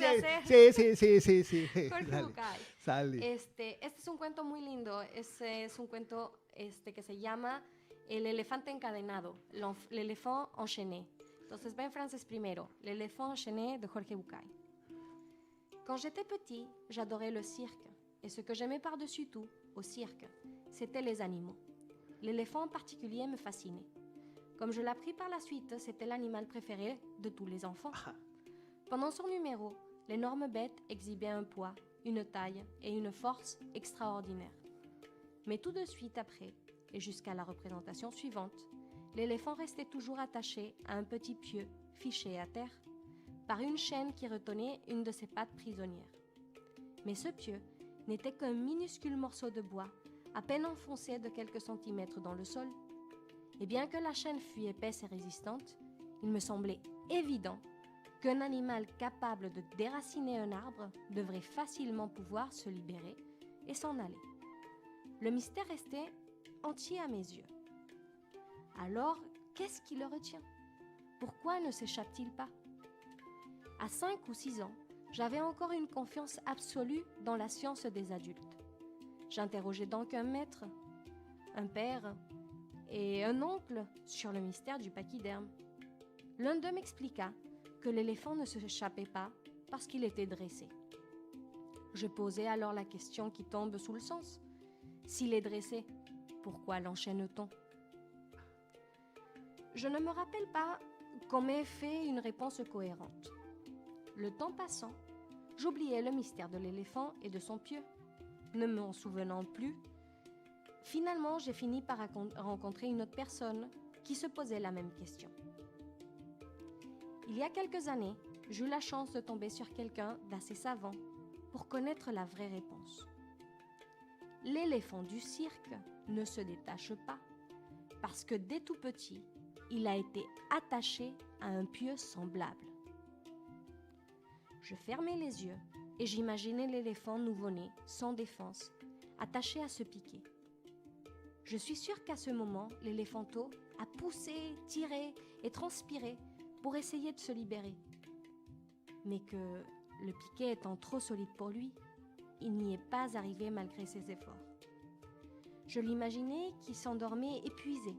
Sí. Jorge Bucay. Sale. Este es un cuento muy lindo. Es un cuento que se llama El elefante encadenado, l'éléphant enchaîné. Entonces va en francés primero, L'éléphant enchaîné de Jorge Bucay. Quand j'étais petit, j'adorais le cirque. Et ce que j'aimais par-dessus tout, au cirque, c'était les animaux. L'éléphant en particulier me fascinait. Comme je l'appris par la suite, c'était l'animal préféré de tous les enfants. Pendant son numéro, l'énorme bête exhibait un poids, une taille et une force extraordinaires. Mais tout de suite après, et jusqu'à la représentation suivante, l'éléphant restait toujours attaché à un petit pieu fiché à terre, par une chaîne qui retenait une de ses pattes prisonnières. Mais ce pieu n'était qu'un minuscule morceau de bois, à peine enfoncé de quelques centimètres dans le sol. Et bien que la chaîne fût épaisse et résistante, il me semblait évident qu'un animal capable de déraciner un arbre devrait facilement pouvoir se libérer et s'en aller. Le mystère restait entier à mes yeux. Alors, qu'est-ce qui le retient? Pourquoi ne s'échappe-t-il pas? À 5 ou 6 ans, j'avais encore une confiance absolue dans la science des adultes. J'interrogeais donc un maître, un père et un oncle sur le mystère du pachyderme. L'un d'eux m'expliqua que l'éléphant ne s'échappait pas parce qu'il était dressé. Je posai alors la question qui tombe sous le sens. S'il est dressé, pourquoi l'enchaîne-t-on? Je ne me rappelle pas qu'on m'ait fait une réponse cohérente. Le temps passant, j'oubliais le mystère de l'éléphant et de son pieu. Ne m'en souvenant plus, finalement, j'ai fini par rencontrer une autre personne qui se posait la même question. Il y a quelques années, j'eus la chance de tomber sur quelqu'un d'assez savant pour connaître la vraie réponse. L'éléphant du cirque ne se détache pas parce que dès tout petit, il a été attaché à un pieu semblable. Je fermais les yeux et j'imaginais l'éléphant nouveau-né, sans défense, attaché à ce piquet. Je suis sûre qu'à ce moment, l'éléphanteau a poussé, tiré et transpiré pour essayer de se libérer. Mais que, le piquet étant trop solide pour lui, il n'y est pas arrivé malgré ses efforts. Je l'imaginais qui s'endormait épuisé,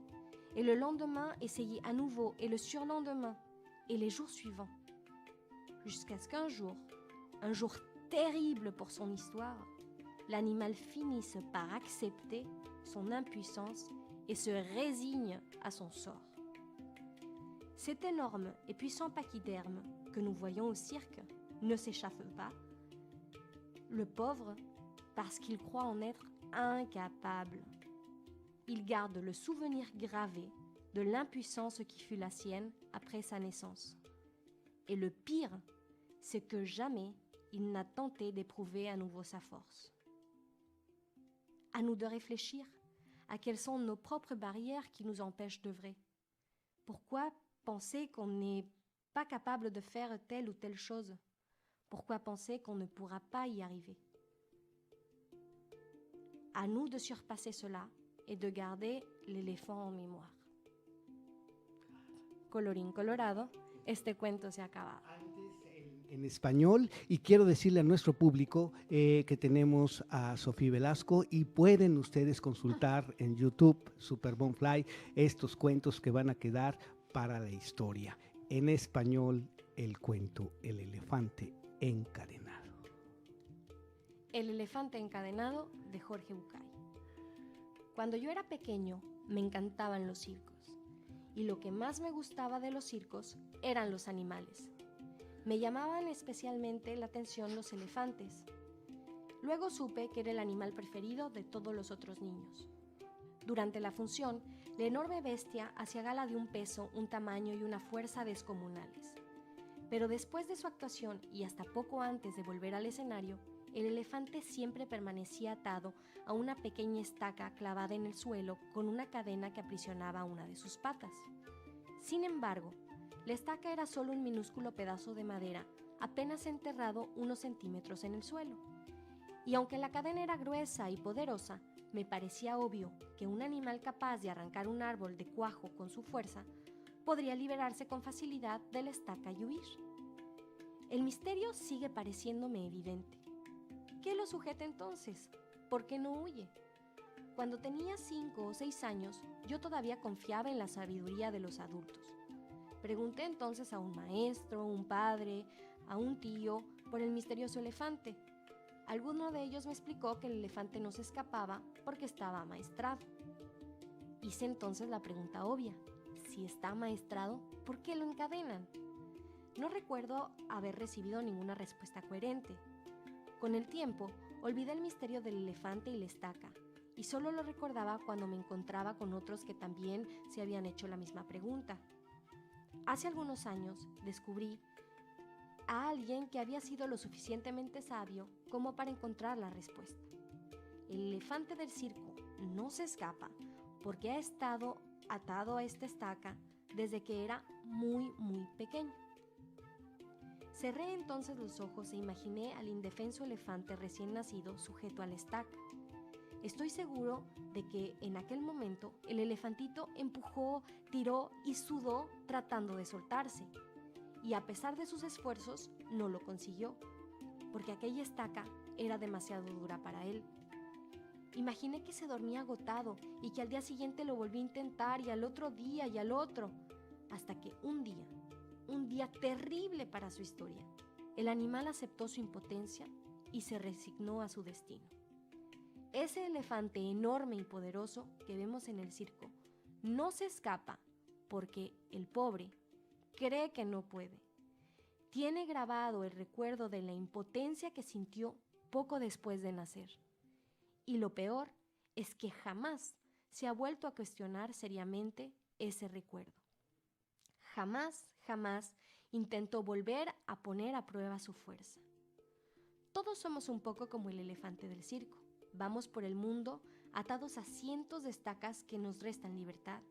et le lendemain essayait à nouveau, et le surlendemain, et les jours suivants. Jusqu'à ce qu'un jour terrible pour son histoire, l'animal finisse par accepter son impuissance et se résigne à son sort. Cet énorme et puissant pachyderme que nous voyons au cirque ne s'échappe pas, le pauvre, parce qu'il croit en être incapable. Il garde le souvenir gravé de l'impuissance qui fut la sienne après sa naissance. Et le pire, c'est que jamais il n'a tenté d'éprouver à nouveau sa force. À nous de réfléchir à quelles sont nos propres barrières qui nous empêchent d'œuvrer. Pourquoi penser qu'on n'est pas capable de faire telle ou telle chose? Pourquoi penser qu'on ne pourra pas y arriver? À nous de surpasser cela et de garder l'éléphant en mémoire. Colorín colorado, este cuento se ha acabado. En español, y quiero decirle a nuestro público que tenemos a Sofía Velasco y pueden ustedes consultar en YouTube Super Bonfly estos cuentos que van a quedar para la historia. En español, el cuento El elefante encadenado. El elefante encadenado de Jorge Bucay. Cuando yo era pequeño, me encantaban los circos. Y lo que más me gustaba de los circos eran los animales. Me llamaban especialmente la atención los elefantes. Luego supe que era el animal preferido de todos los otros niños. Durante la función, la enorme bestia hacía gala de un peso, un tamaño y una fuerza descomunales. Pero después de su actuación y hasta poco antes de volver al escenario, el elefante siempre permanecía atado a una pequeña estaca clavada en el suelo con una cadena que aprisionaba una de sus patas. Sin embargo, la estaca era solo un minúsculo pedazo de madera, apenas enterrado unos centímetros en el suelo. Y aunque la cadena era gruesa y poderosa, me parecía obvio que un animal capaz de arrancar un árbol de cuajo con su fuerza podría liberarse con facilidad de la estaca y huir. El misterio sigue pareciéndome evidente. ¿Qué lo sujeta entonces? ¿Por qué no huye? Cuando tenía 5 o 6 años, yo todavía confiaba en la sabiduría de los adultos. Pregunté entonces a un maestro, un padre, a un tío por el misterioso elefante. Alguno de ellos me explicó que el elefante no se escapaba porque estaba amaestrado. Hice entonces la pregunta obvia: si está amaestrado, ¿por qué lo encadenan? No recuerdo haber recibido ninguna respuesta coherente. Con el tiempo, olvidé el misterio del elefante y la estaca, y solo lo recordaba cuando me encontraba con otros que también se habían hecho la misma pregunta. Hace algunos años descubrí a alguien que había sido lo suficientemente sabio como para encontrar la respuesta. El elefante del circo no se escapa porque ha estado atado a esta estaca desde que era muy pequeño. Cerré entonces los ojos e imaginé al indefenso elefante recién nacido sujeto a la estaca. Estoy seguro de que en aquel momento el elefantito empujó, tiró y sudó tratando de soltarse. Y a pesar de sus esfuerzos, no lo consiguió, porque aquella estaca era demasiado dura para él. Imaginé que se dormía agotado y que al día siguiente lo volví a intentar y al otro día y al otro, hasta que un día terrible para su historia, el animal aceptó su impotencia y se resignó a su destino. Ese elefante enorme y poderoso que vemos en el circo no se escapa porque el pobre cree que no puede. Tiene grabado el recuerdo de la impotencia que sintió poco después de nacer. Y lo peor es que jamás se ha vuelto a cuestionar seriamente ese recuerdo. Jamás intentó volver a poner a prueba su fuerza. Todos somos un poco como el elefante del circo. Vamos por el mundo atados a cientos de estacas que nos restan libertad.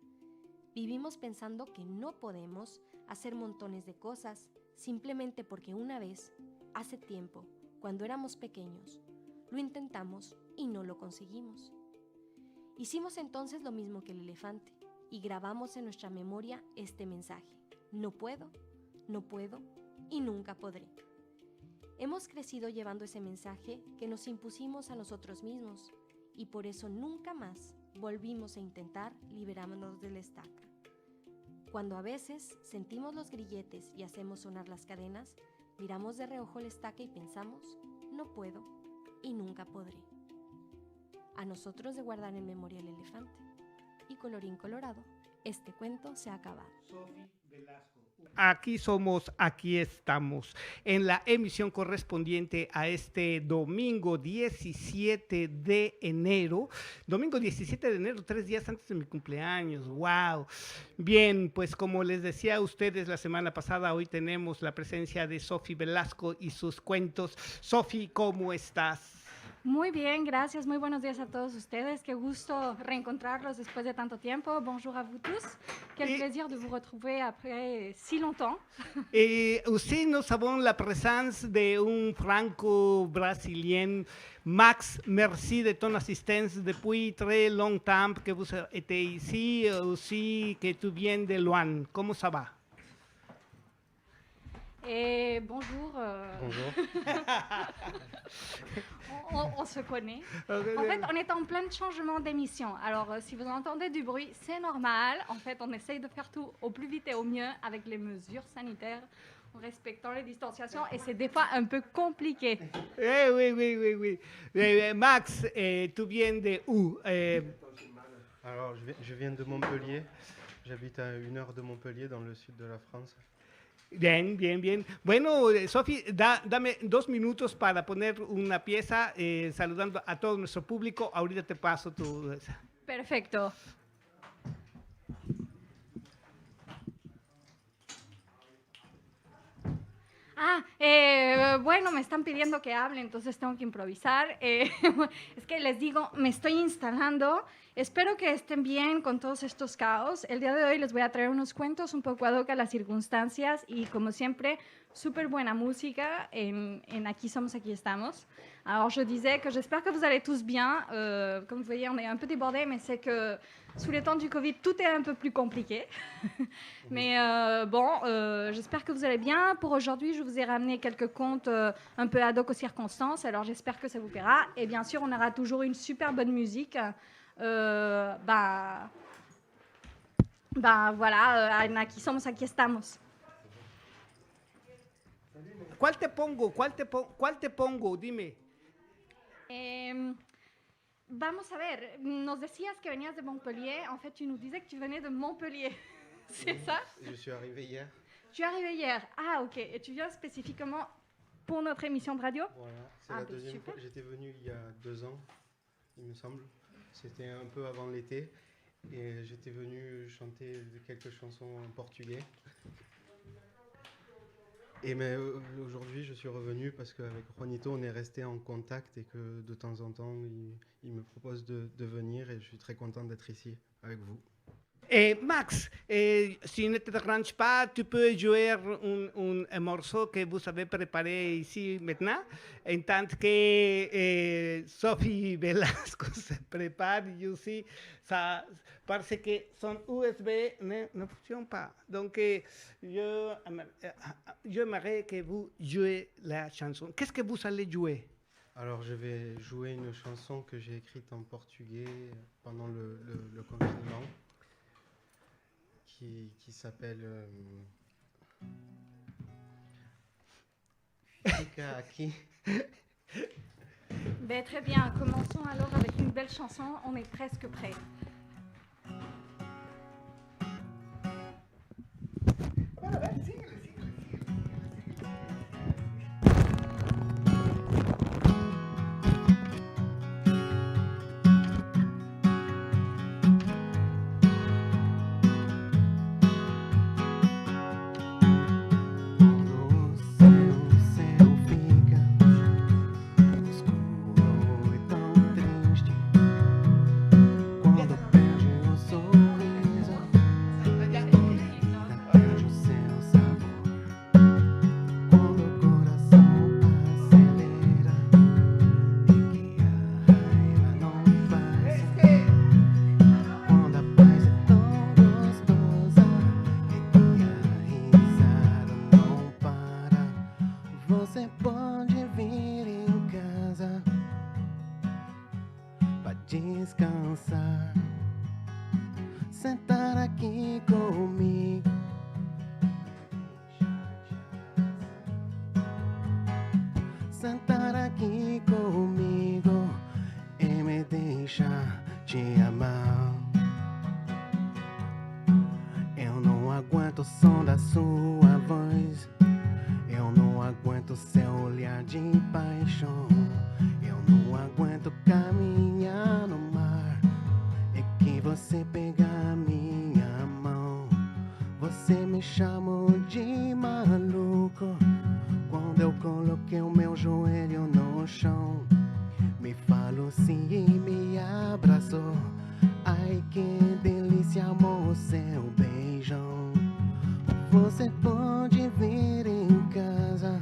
Vivimos pensando que no podemos hacer montones de cosas simplemente porque una vez, hace tiempo, cuando éramos pequeños, Lo intentamos y no lo conseguimos. Hicimos entonces lo mismo que el elefante y grabamos en nuestra memoria este mensaje: no puedo y nunca podré. Hemos crecido llevando ese mensaje que nos impusimos a nosotros mismos y por eso nunca más volvimos a intentar liberarnos de la estaca. Cuando a veces sentimos los grilletes y hacemos sonar las cadenas, miramos de reojo la estaca y pensamos: no puedo y nunca podré. A nosotros de guardar en memoria el elefante. Y colorín colorado, este cuento se ha acabado. Aquí somos, aquí estamos, en la emisión correspondiente a este domingo 17 de enero. Domingo 17 de enero, 3 días antes de mi cumpleaños. ¡Wow! Bien, pues como les decía a ustedes la semana pasada, hoy tenemos la presencia de Sofi Velasco y sus cuentos. Sofi, ¿cómo estás? Muy bien, gracias. Muy buenos días a todos ustedes. Qué gusto reencontrarlos después de tanto tiempo. Bonjour à vous tous. Quel plaisir de vous retrouver après si longtemps. Et aussi, nous avons la présence d'un franco-brésilien. Max, merci de ton assistance depuis très longtemps que vous êtes ici, aussi que tu viens de loin. Comment ça va? Bonjour. Bonjour. On se connaît. En fait, on est en plein changement d'émission. Alors, si vous entendez du bruit, c'est normal. En fait, on essaye de faire tout au plus vite et au mieux avec les mesures sanitaires, en respectant les distanciations, et c'est des fois un peu compliqué. Oui. Max, tu viens de où? Alors, je viens de Montpellier. J'habite à 1 heure de Montpellier, dans le sud de la France. Bien. Bueno, Sofi, dame 2 minutos para poner una pieza saludando a todo nuestro público. Ahorita te paso tu... Perfecto. Bueno, me están pidiendo que hable, entonces tengo que improvisar. Es que les digo, me estoy instalando. Espero que estén bien con todos estos caos. El día de hoy les voy a traer unos cuentos un poco ad hoc a las circunstancias y, como siempre, súper buena música en Aquí somos, aquí estamos. Alors, je disais que j'espère que vous allez tous bien. Comme vous voyez, on est un peu débordés, mais c'est que sous les temps du Covid, tout est un peu plus compliqué. Mais j'espère que vous allez bien. Pour aujourd'hui, je vous ai ramené quelques contes un peu ad hoc aux circonstances. Alors, j'espère que ça vous plaira. Et bien sûr, on aura toujours une super bonne musique. Voilà, aquí somos, aquí estamos. ¿Cuál te pongo? Dime. Vamos a ver, nos decías que venías de Montpellier. En fait, tu nous disais que tu venais de Montpellier. C'est ça? Je suis arrivé hier. Tu es arrivé hier. Ah, ok. Et tu viens spécifiquement pour notre émission de radio? Voilà, c'est la deuxième fois. J'étais venu il y a 2 ans, il me semble. C'était un peu avant l'été. Et j'étais venu chanter quelques chansons en portugais. Mais aujourd'hui, je suis revenu parce qu'avec Juanito, on est resté en contact et que de temps en temps, il me propose de venir et je suis très content d'être ici avec vous. Max, si ne te dérange pas, tu peux jouer un morceau que vous avez préparé ici maintenant, en tant que Sofi Velasco se prépare aussi, ça, parce que son USB ne fonctionne pas. Donc, j'aimerais que vous jouiez la chanson. Qu'est-ce que vous allez jouer? Alors, je vais jouer une chanson que j'ai écrite en portugais pendant le confinement. Qui s'appelle Fica aqui. Très bien, commençons alors avec une belle chanson, on est presque prêt. Quando Você pode vir em casa pra descansar, sentar aqui comigo, sentar aqui comigo e me deixar te amar. Eu não aguento o som da sua voz, eu não aguento seu olhar de paixão, eu não aguento caminhar no mar e que você pega a minha mão. Você me chamou de maluco quando eu coloquei o meu joelho no chão. Me falou sim e me abraçou. Ai, que delícia, amor, seu beijão. Você pode vir em casa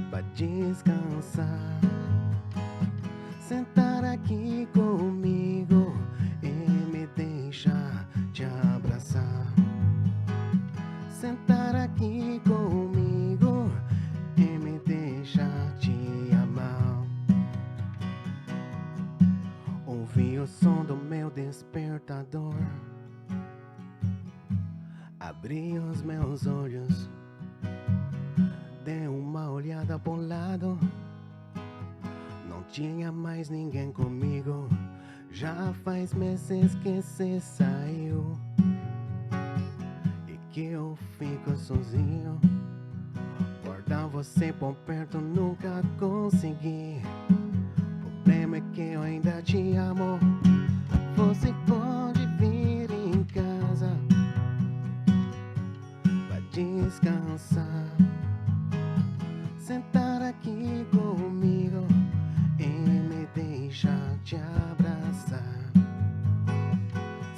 pra descansar, sentar aqui comigo e me deixar te abraçar, sentar aqui comigo e me deixar te amar. Ouvi o som do meu despertador, abri os meus olhos, dei uma olhada pro lado, não tinha mais ninguém comigo. Já faz meses que cê saiu e que eu fico sozinho. Guardar você por perto nunca consegui. O problema é que eu ainda te amo. Você pode vir em casa pra descansar, sentar aqui comigo e me deixar te abraçar,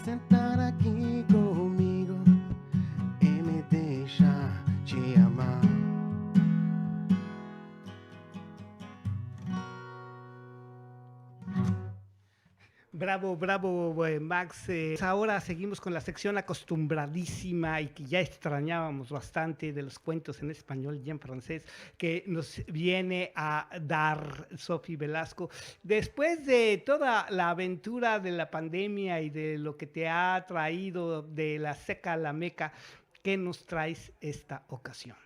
sentar aqui comigo e me deixar te amar. Bravo, bravo, Max. Ahora seguimos con la sección acostumbradísima y que ya extrañábamos bastante de los cuentos en español y en francés que nos viene a dar Sofi Velasco. Después de toda la aventura de la pandemia y de lo que te ha traído de la seca a la meca, ¿qué nos traes esta ocasión?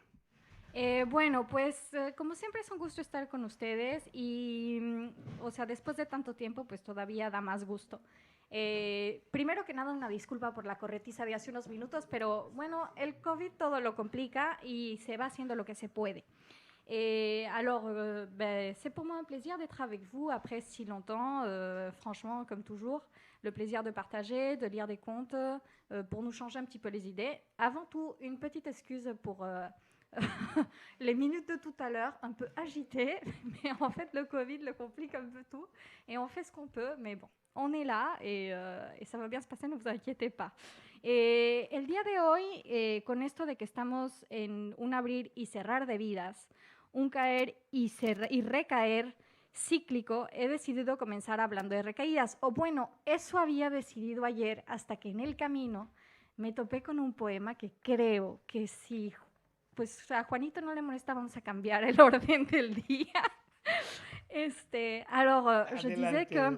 Bueno, pues como siempre es un gusto estar con ustedes y, o sea, después de tanto tiempo, pues todavía da más gusto. Primero que nada, una disculpa por la corretiza de hace unos minutos, pero bueno, el COVID todo lo complica y se va haciendo lo que se puede. C'est pour moi un plaisir d'être avec vous après si longtemps, franchement, comme toujours, le plaisir de partager, de lire des contes, pour nous changer un petit peu les idées. Avant tout, une petite excuse pour... les minutes de tout à l'heure, un peu agitées, mais en fait le Covid le complique un peu tout et on fait ce qu'on peut, mais bon, on est là et ça va bien se passer, no vous inquiétez pas. El día de hoy, con esto de que estamos en un abrir y cerrar de vidas, un caer y recaer cíclico, he decidido comenzar hablando de recaídas, o bueno, eso había decidido ayer hasta que en el camino me topé con un poema que creo que sí. Pues a Juanito no le molesta, vamos a cambiar el orden del día. Alors, je disais que,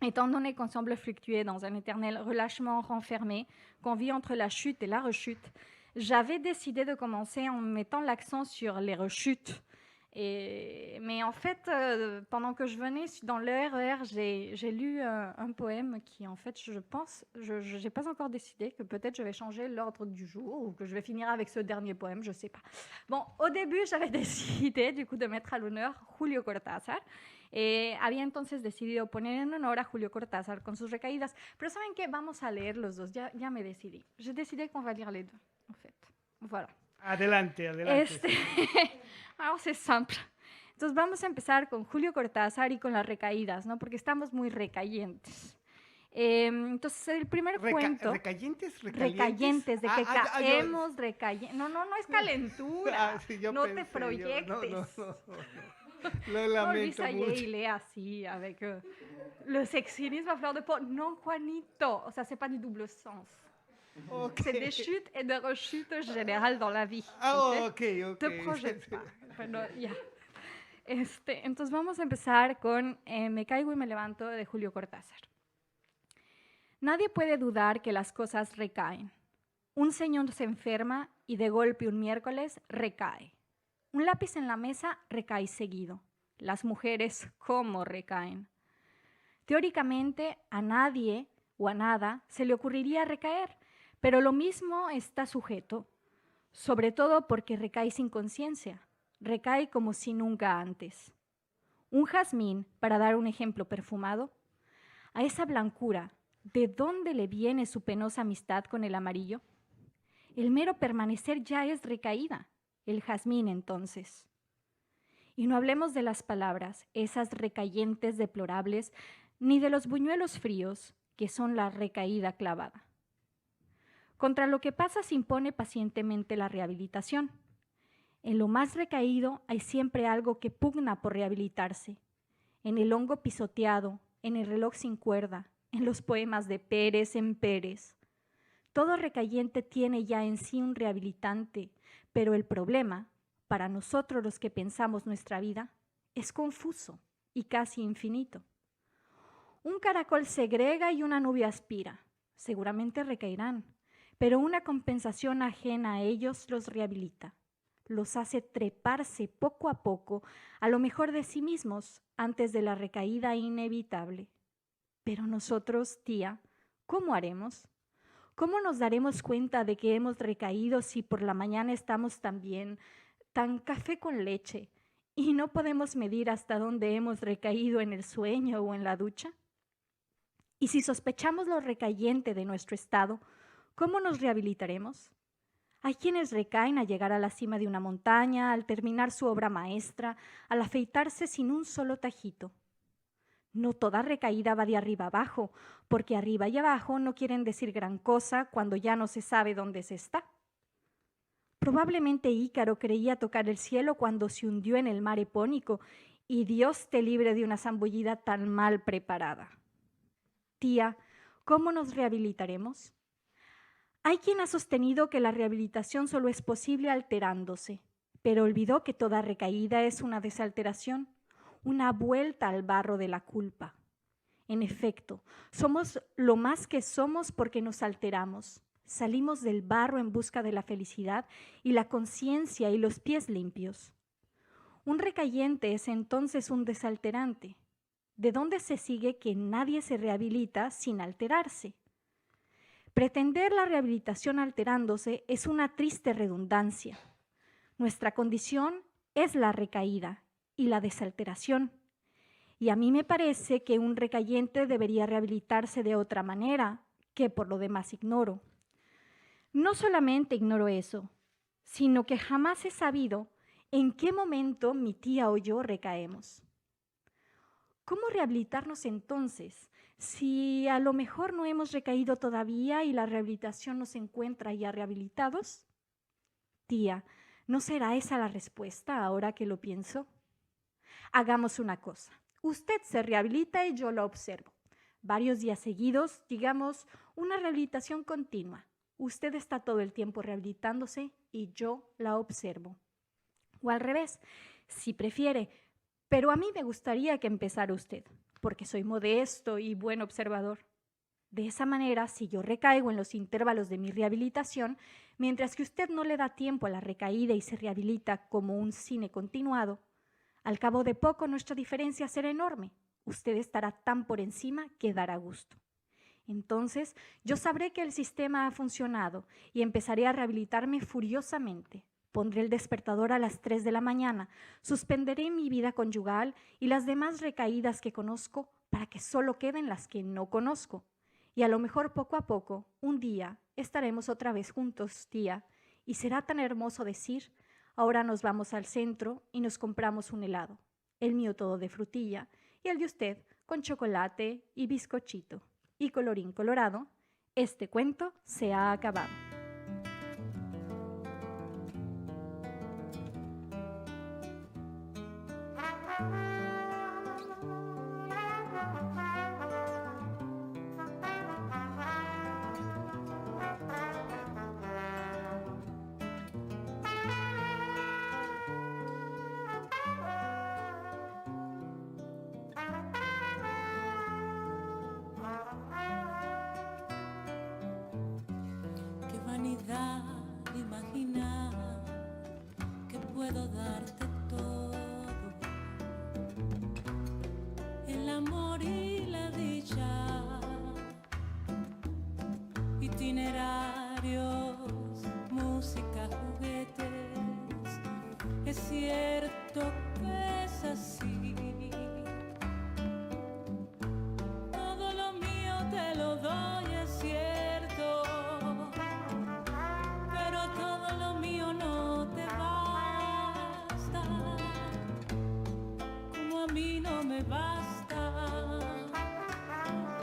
étant donné qu'on semble fluctuer dans un éternel relâchement renfermé, qu'on vit entre la chute et la rechute, j'avais décidé de commencer en mettant l'accent sur les rechutes. Mais en fait, pendant que je venais dans le RER, j'ai lu un poème qui, en fait, je pense, je n'ai pas encore décidé que peut-être je vais changer l'ordre du jour ou que je vais finir avec ce dernier poème, je ne sais pas. Bon, au début, j'avais décidé, du coup, de mettre à l'honneur Julio Cortázar. Había entonces decidido poner en honor a Julio Cortázar con sus recaídas. Pero ¿saben qué? Vamos a leer los dos, ya me decidí. J'ai décidé qu'on va lire les deux, en fait. Voilà. Adelante, adelante. Alors, c'est simple. Entonces vamos a empezar con Julio Cortázar y con las recaídas, ¿no? Porque estamos muy recayentes. Entonces, el primer cuento... ¿Recayentes? Recayentes, de que caemos, recayentes. No es calentura. Sí, no pensé, te proyectes. Lo lamento mucho. Il est así, avec le sexisme à fleur de peau. Non, Juanito. O sea, c'est pas du double sens. Ok. C'est des chutes et des rechutes générales dans la vie. Ah, ¿ok? ok. Te projettes pas. Bueno, ya. Entonces vamos a empezar con Me caigo y me levanto de Julio Cortázar. Nadie puede dudar que las cosas recaen. Un señor se enferma y de golpe un miércoles recae. Un lápiz en la mesa recae seguido. Las mujeres, ¿cómo recaen? Teóricamente, a nadie o a nada se le ocurriría recaer, pero lo mismo está sujeto, sobre todo porque recae sin conciencia, recae como si nunca antes. Un jazmín, para dar un ejemplo perfumado, a esa blancura, ¿de dónde le viene su penosa amistad con el amarillo? El mero permanecer ya es recaída, el jazmín entonces. Y no hablemos de las palabras, esas recayentes deplorables, ni de los buñuelos fríos, que son la recaída clavada. Contra lo que pasa se impone pacientemente la rehabilitación. En lo más recaído hay siempre algo que pugna por rehabilitarse. En el hongo pisoteado, en el reloj sin cuerda, en los poemas de Pérez en Pérez. Todo recayente tiene ya en sí un rehabilitante, pero el problema, para nosotros los que pensamos nuestra vida, es confuso y casi infinito. Un caracol segrega y una nube aspira. Seguramente recaerán, pero una compensación ajena a ellos los rehabilita. Los hace treparse poco a poco a lo mejor de sí mismos antes de la recaída inevitable. Pero nosotros, tía, ¿cómo haremos? ¿Cómo nos daremos cuenta de que hemos recaído si por la mañana estamos tan café con leche y no podemos medir hasta dónde hemos recaído en el sueño o en la ducha? Y si sospechamos lo recayente de nuestro estado, ¿cómo nos rehabilitaremos? Hay quienes recaen al llegar a la cima de una montaña, al terminar su obra maestra, al afeitarse sin un solo tajito. No toda recaída va de arriba abajo, porque arriba y abajo no quieren decir gran cosa cuando ya no se sabe dónde se está. Probablemente Ícaro creía tocar el cielo cuando se hundió en el mar Epónico, y Dios te libre de una zambullida tan mal preparada. Tía, ¿cómo nos rehabilitaremos? Hay quien ha sostenido que la rehabilitación solo es posible alterándose, pero olvidó que toda recaída es una desalteración, una vuelta al barro de la culpa. En efecto, somos lo más que somos porque nos alteramos. Salimos del barro en busca de la felicidad y la conciencia y los pies limpios. Un recayente es entonces un desalterante. ¿De dónde se sigue que nadie se rehabilita sin alterarse? Pretender la rehabilitación alterándose es una triste redundancia. Nuestra condición es la recaída y la desalteración. Y a mí me parece que un recayente debería rehabilitarse de otra manera, que por lo demás ignoro. No solamente ignoro eso, sino que jamás he sabido en qué momento mi tía o yo recaemos. ¿Cómo rehabilitarnos entonces, si a lo mejor no hemos recaído todavía y la rehabilitación nos encuentra ya rehabilitados? Tía, ¿no será esa la respuesta ahora que lo pienso? Hagamos una cosa. Usted se rehabilita y yo la observo. Varios días seguidos, digamos, una rehabilitación continua. Usted está todo el tiempo rehabilitándose y yo la observo. O al revés, si prefiere, pero a mí me gustaría que empezara usted, porque soy modesto y buen observador. De esa manera, si yo recaigo en los intervalos de mi rehabilitación, mientras que usted no le da tiempo a la recaída y se rehabilita como un cine continuado, al cabo de poco nuestra diferencia será enorme. Usted estará tan por encima que dará gusto. Entonces, yo sabré que el sistema ha funcionado y empezaré a rehabilitarme furiosamente. Pondré el despertador a las 3 de la mañana, suspenderé mi vida conyugal y las demás recaídas que conozco para que solo queden las que no conozco. Y a lo mejor poco a poco, un día, estaremos otra vez juntos, tía, y será tan hermoso decir, ahora nos vamos al centro y nos compramos un helado, el mío todo de frutilla y el de usted con chocolate y bizcochito. Y colorín colorado, este cuento se ha acabado. puedo darte todo, el amor y la dicha, itinerarios, música, juguetes. Es cierto que es así. Todo lo mío te lo doy, es cierto, pero todo lo mío no te basta, como a mí no me basta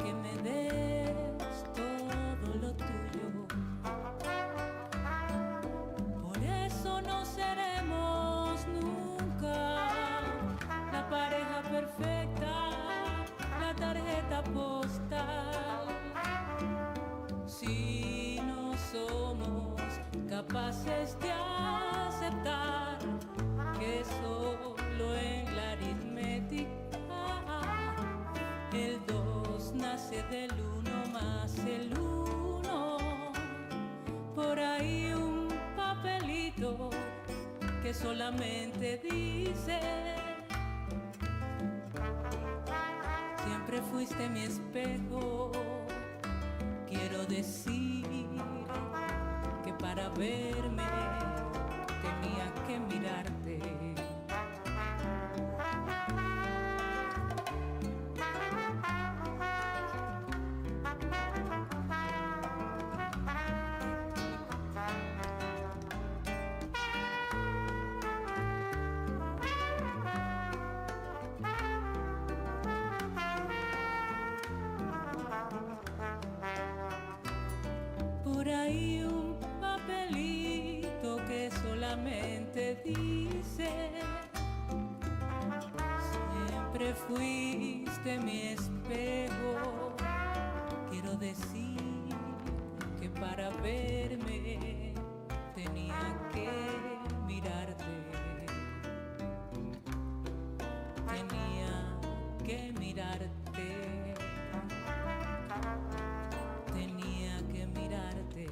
que me des todo lo tuyo. Por eso no seremos nunca la pareja perfecta, la tarjeta postal, si no somos capaces de aceptar que solo en la aritmética el 2 nace del 1 más el 1. Por ahí un papelito que solamente dice: siempre fuiste mi espejo. Quiero decir que para verme tenía que mirarte. Por ahí un papelito que solamente dice: siempre fuiste mi espejo. Quiero decir que para verme tenía que mirarte. Tenía que mirarte. Tenía que mirarte.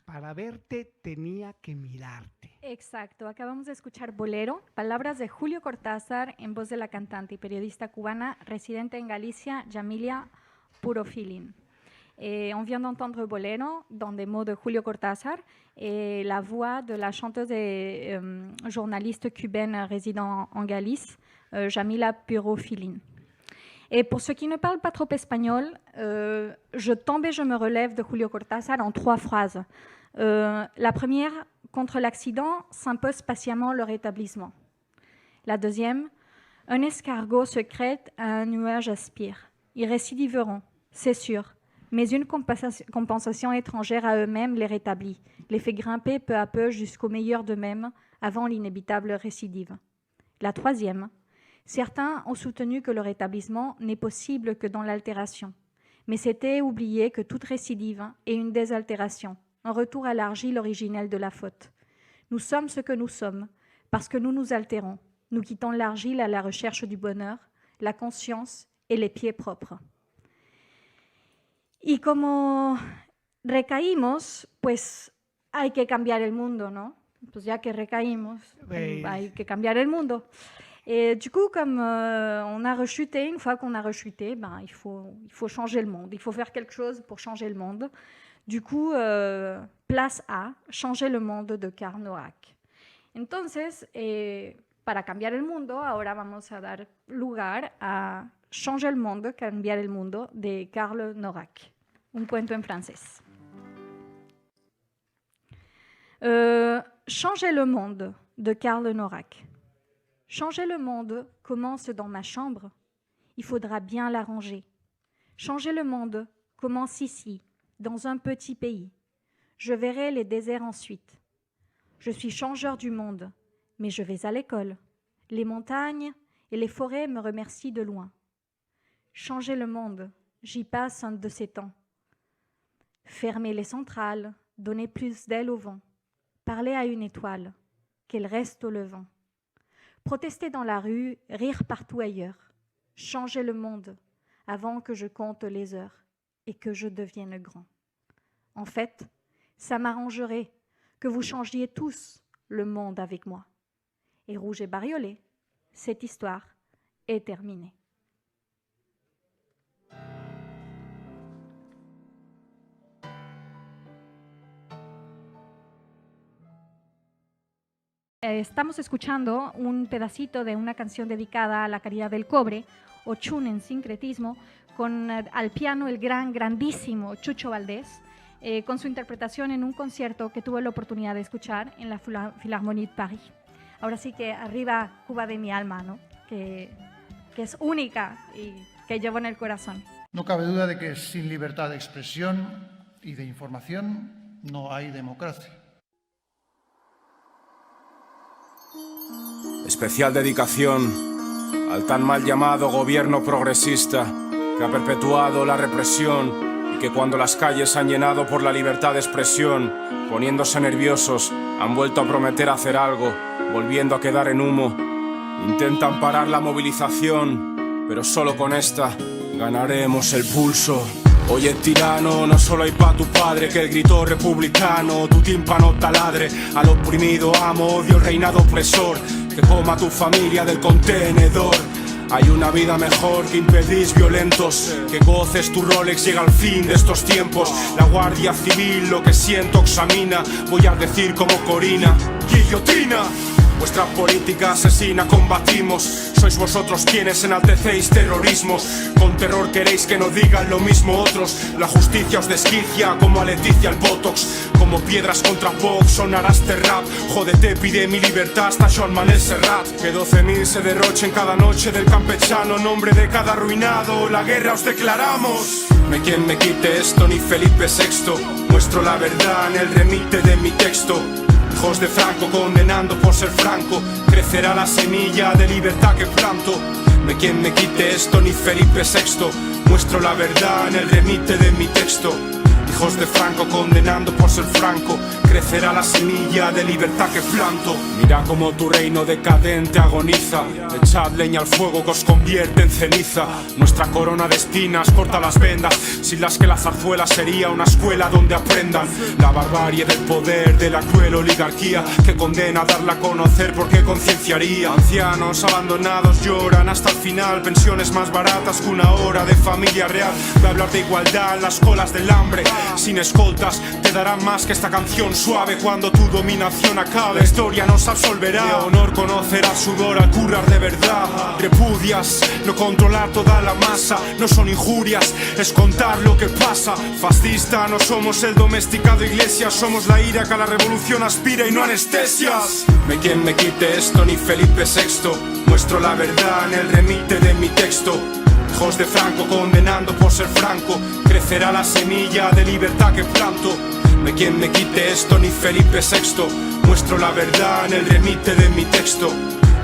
Para verte tenía que mirarte. Exacto, acabamos de escuchar Bolero, palabras de Julio Cortázar en voz de la cantante y periodista cubana residente en Galicia, Yamilia Purofilin. On vient d'entendre Bolero dans des mots de Julio Cortázar et la voix de la chanteuse et journaliste cubaine résidant en Galice, Yamila Purofilin. Et pour ceux qui ne parlent pas trop espagnol, Je tombe et je me relève de Julio Cortázar en 3 phrases. La première, contre l'accident, s'impose patiemment le rétablissement. La deuxième, un escargot se crête, un nuage aspire. Ils récidiveront, c'est sûr, mais une compensation étrangère à eux-mêmes les rétablit, les fait grimper peu à peu jusqu'au meilleur d'eux-mêmes avant l'inévitable récidive. La troisième, certains ont soutenu que le rétablissement n'est possible que dans l'altération, mais c'était oublier que toute récidive est une désaltération, un retour à l'argile originelle de la faute. Nous sommes ce que nous sommes, parce que nous nous altérons. Nous quittons l'argile à la recherche du bonheur, la conscience et les pieds propres. Y como recaímos, pues hay que cambiar el mundo, ¿no? Pues ya que recaímos, hay que cambiar el mundo. Et du coup, comme on a rechuté, une fois qu'on a rechuté, ben, il faut changer le monde. Il faut faire quelque chose pour changer le monde. Du coup, place A, changer le monde de Karl Noack. Entonces, para cambiar el mundo, ahora vamos a dar lugar a Changer le monde, cambiar el mundo, de Karl Noack. Un cuento en francés. Changer le monde, de Karl Noack. Changer le monde commence dans ma chambre. Il faudra bien l'arranger. Changer le monde commence ici, dans un petit pays. Je verrai les déserts ensuite. Je suis changeur du monde, mais je vais à l'école. Les montagnes et les forêts me remercient de loin. Changer le monde, j'y passe un de ces temps. Fermer les centrales, donner plus d'aile au vent. Parler à une étoile, qu'elle reste au levant. protester dans la rue, rire partout ailleurs, changer le monde avant que je compte les heures et que je devienne grand. En fait, ça m'arrangerait que vous changiez tous le monde avec moi. Et rouge et bariolé, cette histoire est terminée. Estamos escuchando un pedacito de una canción dedicada a la caridad del cobre, Ochun en sincretismo, con al piano el grandísimo Chucho Valdés, con su interpretación en un concierto que tuve la oportunidad de escuchar en la Philharmonie de París. Ahora sí que arriba Cuba de mi alma, ¿no? que es única y que llevo en el corazón. No cabe duda de que sin libertad de expresión y de información no hay democracia. Especial dedicación al tan mal llamado gobierno progresista que ha perpetuado la represión y que cuando las calles han llenado por la libertad de expresión, poniéndose nerviosos, han vuelto a prometer hacer algo, volviendo a quedar en humo. Intentan parar la movilización, pero solo con esta ganaremos el pulso. Oye tirano, no solo hay pa' tu padre que el grito republicano, tu tímpano taladre, al oprimido amo, odio el reinado opresor, que coma tu familia del contenedor. Hay una vida mejor que impedís violentos, que goces tu Rolex, llega al fin de estos tiempos. La Guardia Civil lo que siento examina, voy a decir como Corina, guillotina. Vuestra política asesina combatimos, sois vosotros quienes enaltecéis terrorismos. Con terror queréis que no digan lo mismo otros, la justicia os desquicia como a Leticia el Botox. Como piedras contra Vox sonará este rap, jódete pide mi libertad hasta Joan Manuel Serrat. Que 12.000 se derrochen cada noche del campechano, nombre de cada arruinado, la guerra os declaramos. No hay quien me quite esto ni Felipe VI, muestro la verdad en el remite de mi texto. Hijos de Franco condenando por ser franco, crecerá la semilla de libertad que planto. No hay quien me quite esto ni Felipe VI, muestro la verdad en el remite de mi texto. Hijos de Franco condenando por ser franco, crecerá la semilla de libertad que planto. Mira como tu reino decadente agoniza, echad leña al fuego que os convierte en ceniza. Nuestra corona de espinas corta las vendas, sin las que la zarzuela sería una escuela donde aprendan la barbarie del poder de la cruel oligarquía que condena a darla a conocer porque concienciaría. Ancianos abandonados lloran hasta el final, pensiones más baratas que una hora de familia real. Voy a hablar de igualdad en las colas del hambre, sin escoltas te darán más que esta canción suave. Cuando tu dominación acabe, la historia nos absolverá. De honor conocerá sudor al currar de verdad. Repudias no controlar toda la masa, no son injurias, es contar lo que pasa. Fascista no somos el domesticado iglesia, somos la ira que a la revolución aspira y no anestesias. No hay quien me quite esto ni Felipe VI, muestro la verdad en el remite de mi texto. Hijos de Franco condenando por ser franco, crecerá la semilla de libertad que planto. No hay quien me quite esto ni Felipe VI, muestro la verdad en el remite de mi texto.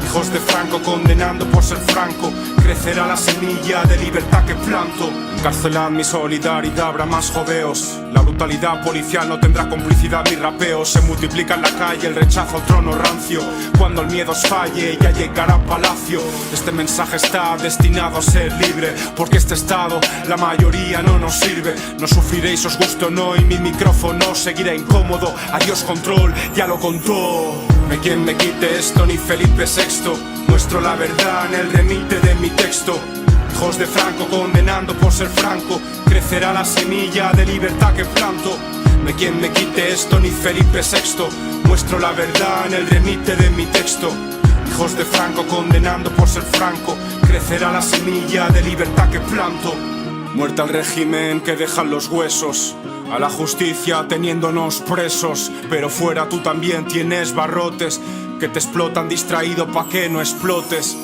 Hijos de Franco condenando por ser franco, crecerá la semilla de libertad que planto. Encarcelad mi solidaridad, habrá más jodeos. La brutalidad policial no tendrá complicidad ni rapeo. Se multiplica en la calle el rechazo al trono rancio. Cuando el miedo os falle ya llegará a palacio. Este mensaje está destinado a ser libre, porque este estado la mayoría no nos sirve. No sufriréis os guste o no y mi micrófono seguirá incómodo. Adiós control, ya lo contó. No hay quien me quite esto ni Felipe VI, muestro la verdad en el remite de mi texto. Hijos de Franco condenando por ser franco, crecerá la semilla de libertad que planto. No hay quien me quite esto ni Felipe VI, muestro la verdad en el remite de mi texto. Hijos de Franco condenando por ser franco, crecerá la semilla de libertad que planto. Muerte al régimen que dejan los huesos, a la justicia teniéndonos presos, pero fuera tú también tienes barrotes que te explotan distraído pa' que no explotes.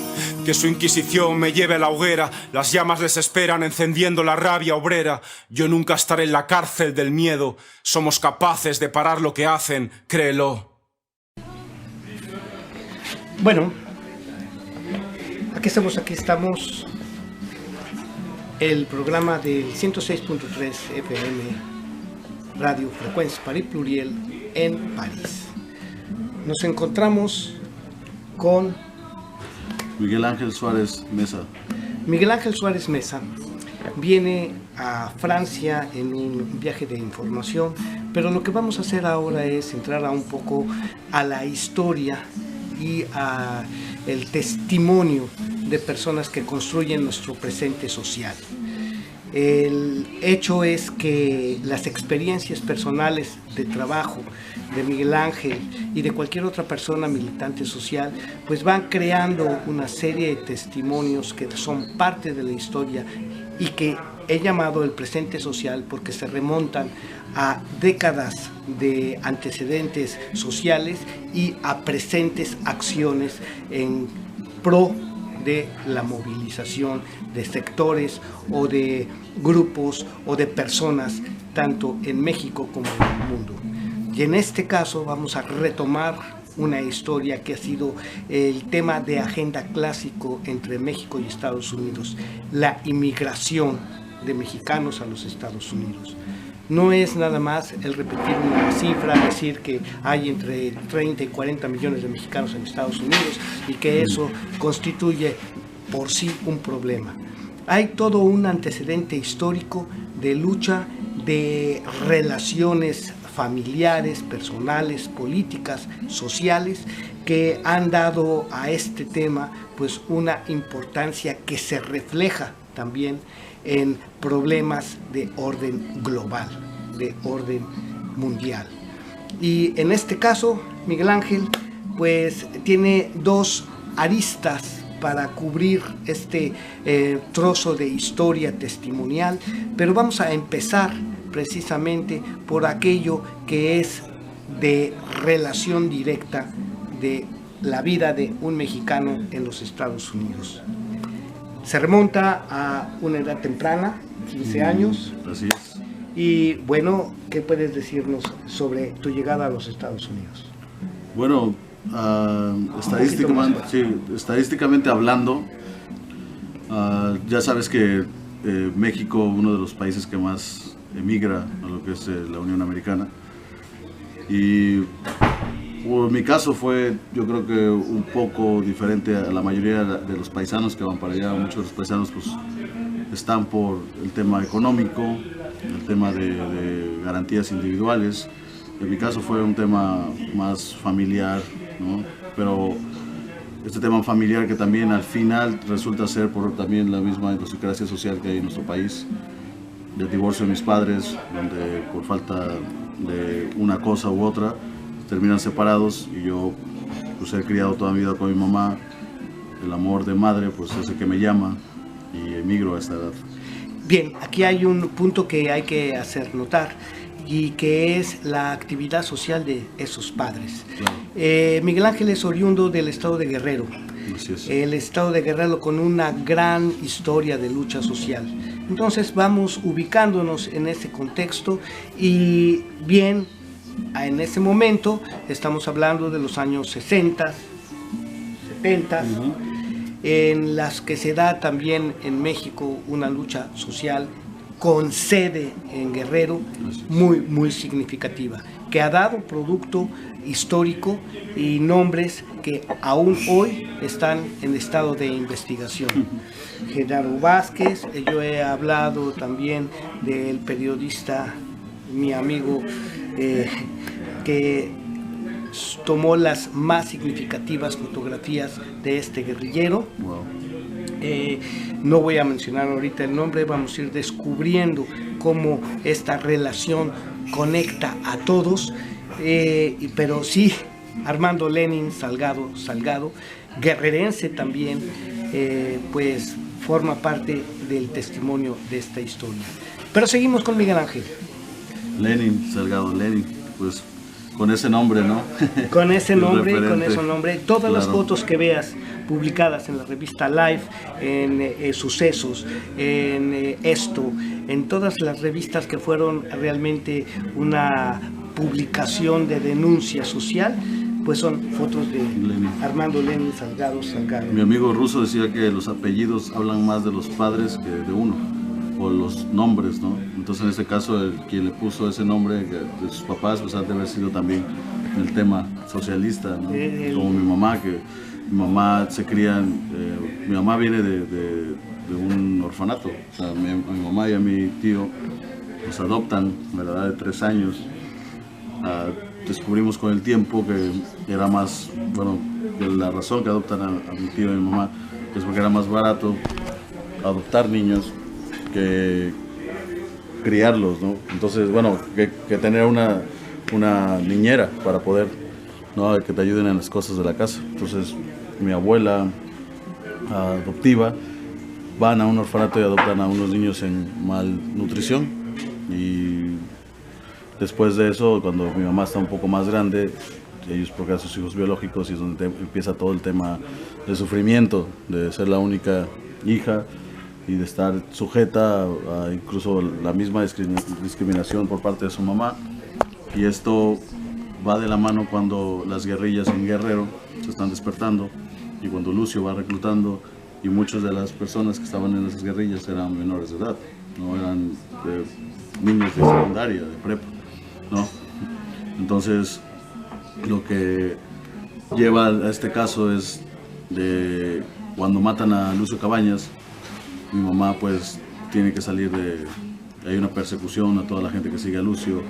Que su inquisición me lleve a la hoguera, las llamas les esperan encendiendo la rabia obrera. Yo nunca estaré en la cárcel del miedo, somos capaces de parar lo que hacen, créelo. Bueno, aquí estamos. El programa del 106.3 FM Radio Frecuencia París Pluriel en París. Nos encontramos con Miguel Ángel Suárez Mesa. Miguel Ángel Suárez Mesa viene a Francia en un viaje de información, pero lo que vamos a hacer ahora es entrar un poco a la historia y a el testimonio de personas que construyen nuestro presente social. El hecho es que las experiencias personales de trabajo de Miguel Ángel y de cualquier otra persona militante social, pues van creando una serie de testimonios que son parte de la historia y que he llamado el presente social porque se remontan a décadas de antecedentes sociales y a presentes acciones en pro de la movilización de sectores o de grupos o de personas, tanto en México como en el mundo. Y en este caso vamos a retomar una historia que ha sido el tema de agenda clásico entre México y Estados Unidos, la inmigración de mexicanos a los Estados Unidos. No es nada más el repetir una cifra, decir que hay entre 30 y 40 millones de mexicanos en Estados Unidos y que eso constituye por sí un problema. Hay todo un antecedente histórico de lucha, de relaciones familiares, personales, políticas, sociales, que han dado a este tema pues una importancia que se refleja también en problemas de orden global, de orden mundial. Y en este caso, Miguel Ángel pues tiene dos aristas para cubrir este trozo de historia testimonial, pero vamos a empezar precisamente por aquello que es de relación directa de la vida de un mexicano en los Estados Unidos. Se remonta a una edad temprana, 15 años. Así es. Y bueno, ¿qué puedes decirnos sobre tu llegada a los Estados Unidos? Bueno, estadísticamente hablando, ya sabes que México, uno de los países que más emigra a lo que es la Unión Americana, y por mi caso fue, yo creo que un poco diferente a la mayoría de los paisanos que van para allá. Muchos de los paisanos pues están por el tema económico, el tema de garantías individuales. En mi caso fue un tema más familiar, ¿no? Pero este tema familiar que también al final resulta ser por también la misma idiosincrasia social que hay en nuestro país, del divorcio de mis padres, donde por falta de una cosa u otra terminan separados, y yo pues he criado toda mi vida con mi mamá. El amor de madre pues es el que me llama y emigro a esta edad. Bien, aquí hay un punto que hay que hacer notar, y que es la actividad social de esos padres. Claro. Miguel Ángel es oriundo del estado de Guerrero. Así es. El estado de Guerrero con una gran historia de lucha social. Entonces vamos ubicándonos en ese contexto, y bien, en ese momento estamos hablando de los años 60, 70, en las que se da también en México una lucha social con sede en Guerrero muy significativa, que ha dado producto histórico y nombres que aún hoy están en estado de investigación. Genaro Vázquez, yo he hablado también del periodista, mi amigo, que tomó las más significativas fotografías de este guerrillero. Wow. No voy a mencionar ahorita el nombre, vamos a ir descubriendo cómo esta relación conecta a todos, pero sí, Armando Lenin Salgado, guerrerense también, pues forma parte del testimonio de esta historia. Pero seguimos con Miguel Ángel. Lenin Salgado, pues con ese nombre, ¿no? Con ese nombre, todas claro. Las fotos que veas publicadas en la revista Life, en Sucesos, en Esto, en todas las revistas que fueron realmente una publicación de denuncia social, pues son fotos de Lenin. Armando Lenin Salgado. Mi amigo ruso decía que los apellidos hablan más de los padres que de uno, o los nombres, ¿no? Entonces en este caso quien le puso ese nombre de sus papás pues ha de haber sido también el tema socialista, ¿no? Como mi mamá, que mi mamá se cría, mi mamá viene de un orfanato, o sea, a mi mamá y a mi tío nos adoptan a la edad de 3 años. Descubrimos con el tiempo que era más, bueno, que la razón que adoptan a mi tío y a mi mamá es porque era más barato adoptar niños que criarlos, ¿no? Entonces, bueno, que tener una niñera para poder, ¿no?, que te ayuden en las cosas de la casa. Entonces, mi abuela adoptiva van a un orfanato y adoptan a unos niños en malnutrición, y después de eso, cuando mi mamá está un poco más grande, ellos procrean sus hijos biológicos y es donde empieza todo el tema de sufrimiento, de ser la única hija y de estar sujeta a incluso la misma discriminación por parte de su mamá. Y esto va de la mano cuando las guerrillas en Guerrero se están despertando y cuando Lucio va reclutando, y muchas de las personas que estaban en esas guerrillas eran menores de edad, no eran niños de secundaria, de prepa, ¿no? Entonces, lo que lleva a este caso es de cuando matan a Lucio Cabañas, mi mamá pues tiene que salir hay una persecución a toda la gente que sigue a Lucio,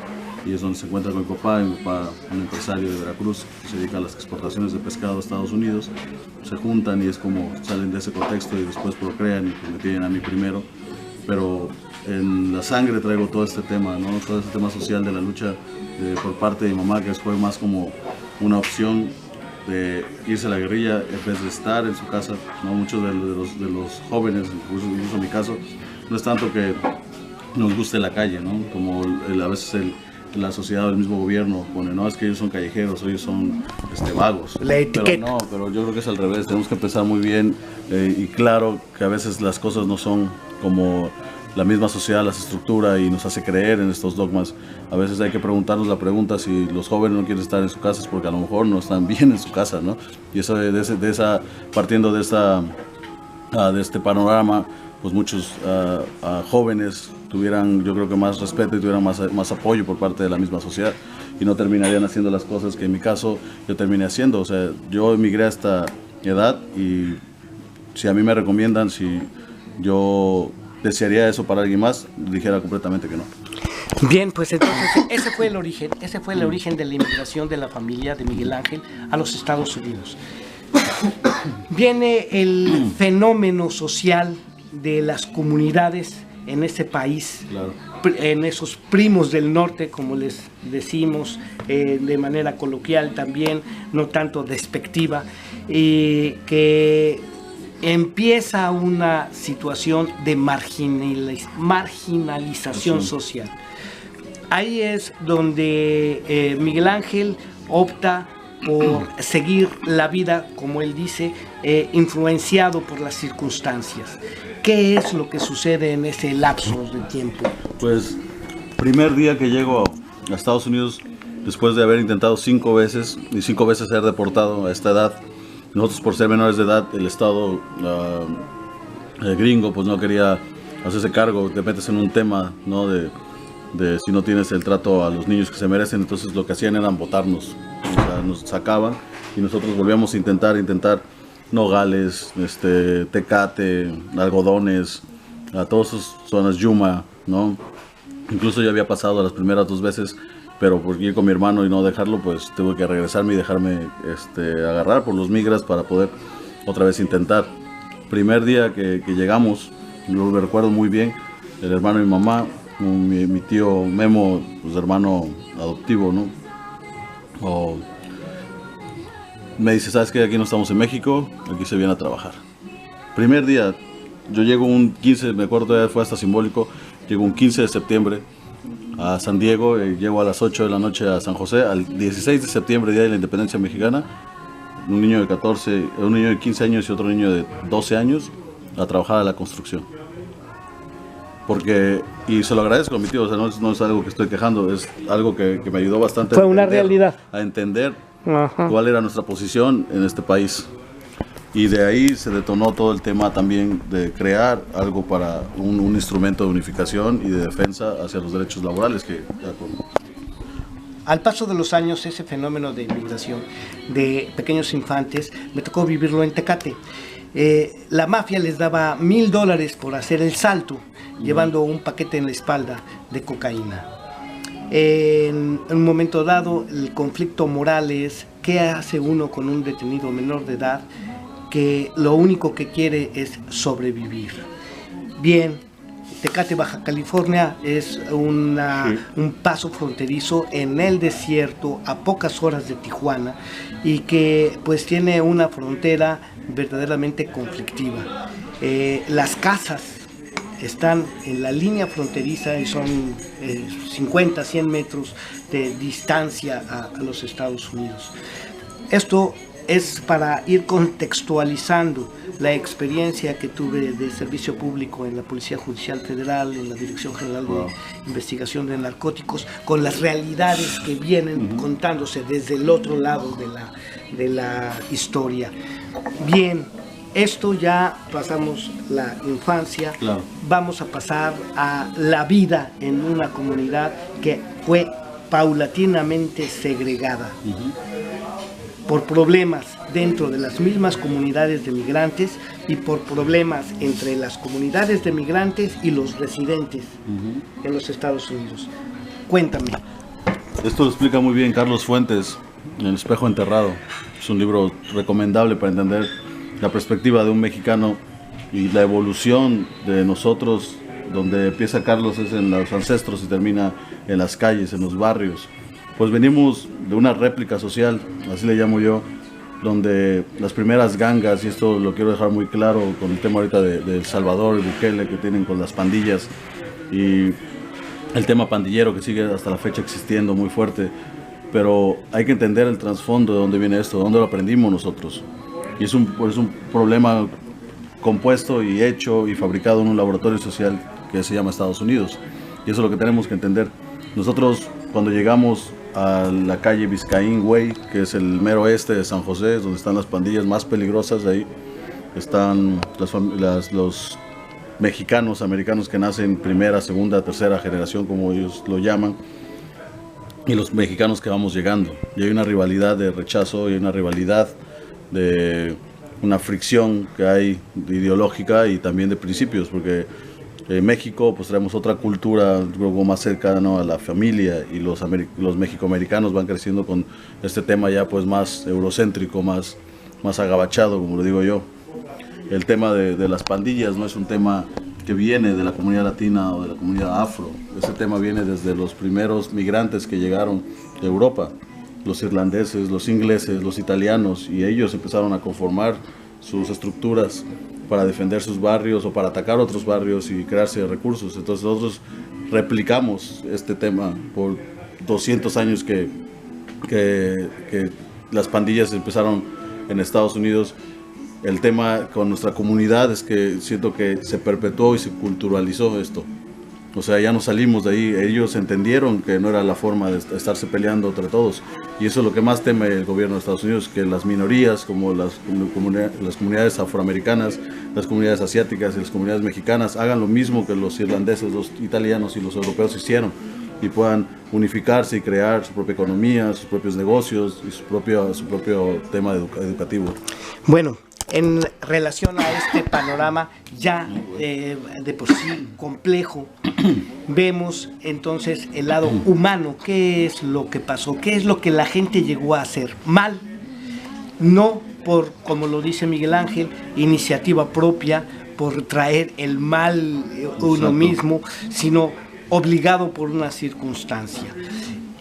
y es donde se encuentra con mi papá, un empresario de Veracruz que se dedica a las exportaciones de pescado a Estados Unidos. Se juntan y es como salen de ese contexto y después procrean y pues me tienen a mí primero. Pero en la sangre traigo todo este tema, ¿no? Todo este tema social de la lucha por parte de mi mamá, que fue más como una opción de irse a la guerrilla en vez de estar en su casa, ¿no? Muchos de los jóvenes, incluso en mi caso, no es tanto que nos guste la calle, ¿no? Como a veces la sociedad o el mismo gobierno pone, no, es que ellos son callejeros, ellos son vagos. La etiqueta. Pero yo creo que es al revés, tenemos que empezar muy bien y claro que a veces las cosas no son como la misma sociedad las estructura y nos hace creer en estos dogmas. A veces hay que preguntarnos la pregunta si los jóvenes no quieren estar en su casa es porque a lo mejor no están bien en su casa, ¿no? Y eso partiendo de este panorama, pues muchos jóvenes tuvieran, yo creo que más respeto y tuvieran más apoyo por parte de la misma sociedad y no terminarían haciendo las cosas que en mi caso yo terminé haciendo. O sea, yo emigré a esta edad y si a mí me recomiendan, si yo desearía eso para alguien más, dijera completamente que no. Bien, pues entonces ese fue el origen de la inmigración de la familia de Miguel Ángel a los Estados Unidos. Viene el fenómeno social de las comunidades en ese país, claro, en esos primos del norte, como les decimos de manera coloquial también, no tanto despectiva, que empieza una situación de marginalización social. Ahí es donde Miguel Ángel opta por seguir la vida, como él dice, influenciado por las circunstancias. ¿Qué es lo que sucede en ese lapso de tiempo? Pues, primer día que llego a Estados Unidos, después de haber intentado 5 veces, y 5 veces ser deportado a esta edad, nosotros por ser menores de edad, el Estado gringo pues no quería hacerse cargo, te metes en un tema, ¿no? de si no tienes el trato a los niños que se merecen, entonces lo que hacían era botarnos, o sea, nos sacaban y nosotros volvíamos a intentar nogales, tecate, algodones, a todas sus zonas, yuma, ¿no? Incluso yo había pasado las primeras 2 veces, pero por ir con mi hermano y no dejarlo, pues tuve que regresarme y dejarme agarrar por los migras para poder otra vez intentar. Primer día que llegamos, yo lo recuerdo muy bien, el hermano de mi mamá, mi tío Memo, pues hermano adoptivo, ¿no? Me dice, ¿sabes qué? Aquí no estamos en México, aquí se viene a trabajar. Primer día, yo llego un 15, me acuerdo todavía, fue hasta simbólico, llego un 15 de septiembre a San Diego, llego a las 8 de la noche a San José, al 16 de septiembre, Día de la Independencia Mexicana, un niño de 15 años y otro niño de 12 años a trabajar a la construcción. Y se lo agradezco a mi tío, o sea, no es algo que estoy quejando, es algo que me ayudó bastante Fue una realidad. A entender cuál era nuestra posición en este país. Y de ahí se detonó todo el tema también de crear algo para un instrumento de unificación y de defensa hacia los derechos laborales. al paso de los años, ese fenómeno de migración de pequeños infantes, me tocó vivirlo en Tecate. La mafia les daba $1,000 por hacer el salto, llevando un paquete en la espalda de cocaína. En un momento dado, el conflicto moral es qué hace uno con un detenido menor de edad que lo único que quiere es sobrevivir. Bien, Tecate, Baja California es un paso fronterizo en el desierto a pocas horas de Tijuana y que pues tiene una frontera verdaderamente conflictiva. Las casas están en la línea fronteriza y son 50, 100 metros de distancia a los Estados Unidos. Esto es para ir contextualizando la experiencia que tuve de servicio público en la Policía Judicial Federal, en la Dirección General de Investigación de Narcóticos, con las realidades que vienen contándose desde el otro lado de la historia. Bien, esto ya pasamos la infancia, claro. Vamos a pasar a la vida en una comunidad que fue paulatinamente segregada. Por problemas dentro de las mismas comunidades de migrantes y por problemas entre las comunidades de migrantes y los residentes en los Estados Unidos. Cuéntame. Esto lo explica muy bien Carlos Fuentes en El espejo enterrado. Es un libro recomendable para entender la perspectiva de un mexicano y la evolución de nosotros, donde empieza Carlos es en los ancestros y termina en las calles, en los barrios. Pues venimos de una réplica social, así le llamo yo, donde las primeras gangas, y esto lo quiero dejar muy claro con el tema ahorita de El Salvador y Bukele que tienen con las pandillas, y el tema pandillero que sigue hasta la fecha existiendo muy fuerte, pero hay que entender el trasfondo de dónde viene esto, de dónde lo aprendimos nosotros. Y es un problema compuesto y hecho y fabricado en un laboratorio social que se llama Estados Unidos. Y eso es lo que tenemos que entender. Nosotros cuando llegamos a la calle Biscayne Way, que es el mero oeste de San José, donde están las pandillas más peligrosas, de ahí están los mexicanos, americanos que nacen primera, segunda, tercera generación, como ellos lo llaman, y los mexicanos que vamos llegando. Y hay una rivalidad de rechazo, y hay una rivalidad de una fricción que hay ideológica y también de principios, porque en México pues traemos otra cultura, luego más cercana a la familia, y los mexicoamericanos van creciendo con este tema ya pues más eurocéntrico, más agabachado, como lo digo yo. El tema de las pandillas no es un tema que viene de la comunidad latina o de la comunidad afro. Ese tema viene desde los primeros migrantes que llegaron de Europa, los irlandeses, los ingleses, los italianos, y ellos empezaron a conformar sus estructuras para defender sus barrios o para atacar otros barrios y crearse recursos. Entonces nosotros replicamos este tema por 200 años que las pandillas empezaron en Estados Unidos. El tema con nuestra comunidad es que siento que se perpetuó y se culturalizó esto. O sea, ya no salimos de ahí. Ellos entendieron que no era la forma de estarse peleando entre todos. Y eso es lo que más teme el gobierno de Estados Unidos, que las minorías, como las comunidades afroamericanas, las comunidades asiáticas y las comunidades mexicanas, hagan lo mismo que los irlandeses, los italianos y los europeos hicieron, y puedan unificarse y crear su propia economía, sus propios negocios y su propio tema educativo. Bueno, en relación a este panorama ya de por sí complejo, vemos entonces el lado humano. ¿Qué es lo que pasó? ¿Qué es lo que la gente llegó a hacer mal? No por, como lo dice Miguel Ángel, iniciativa propia, por traer el mal uno mismo, sino obligado por una circunstancia.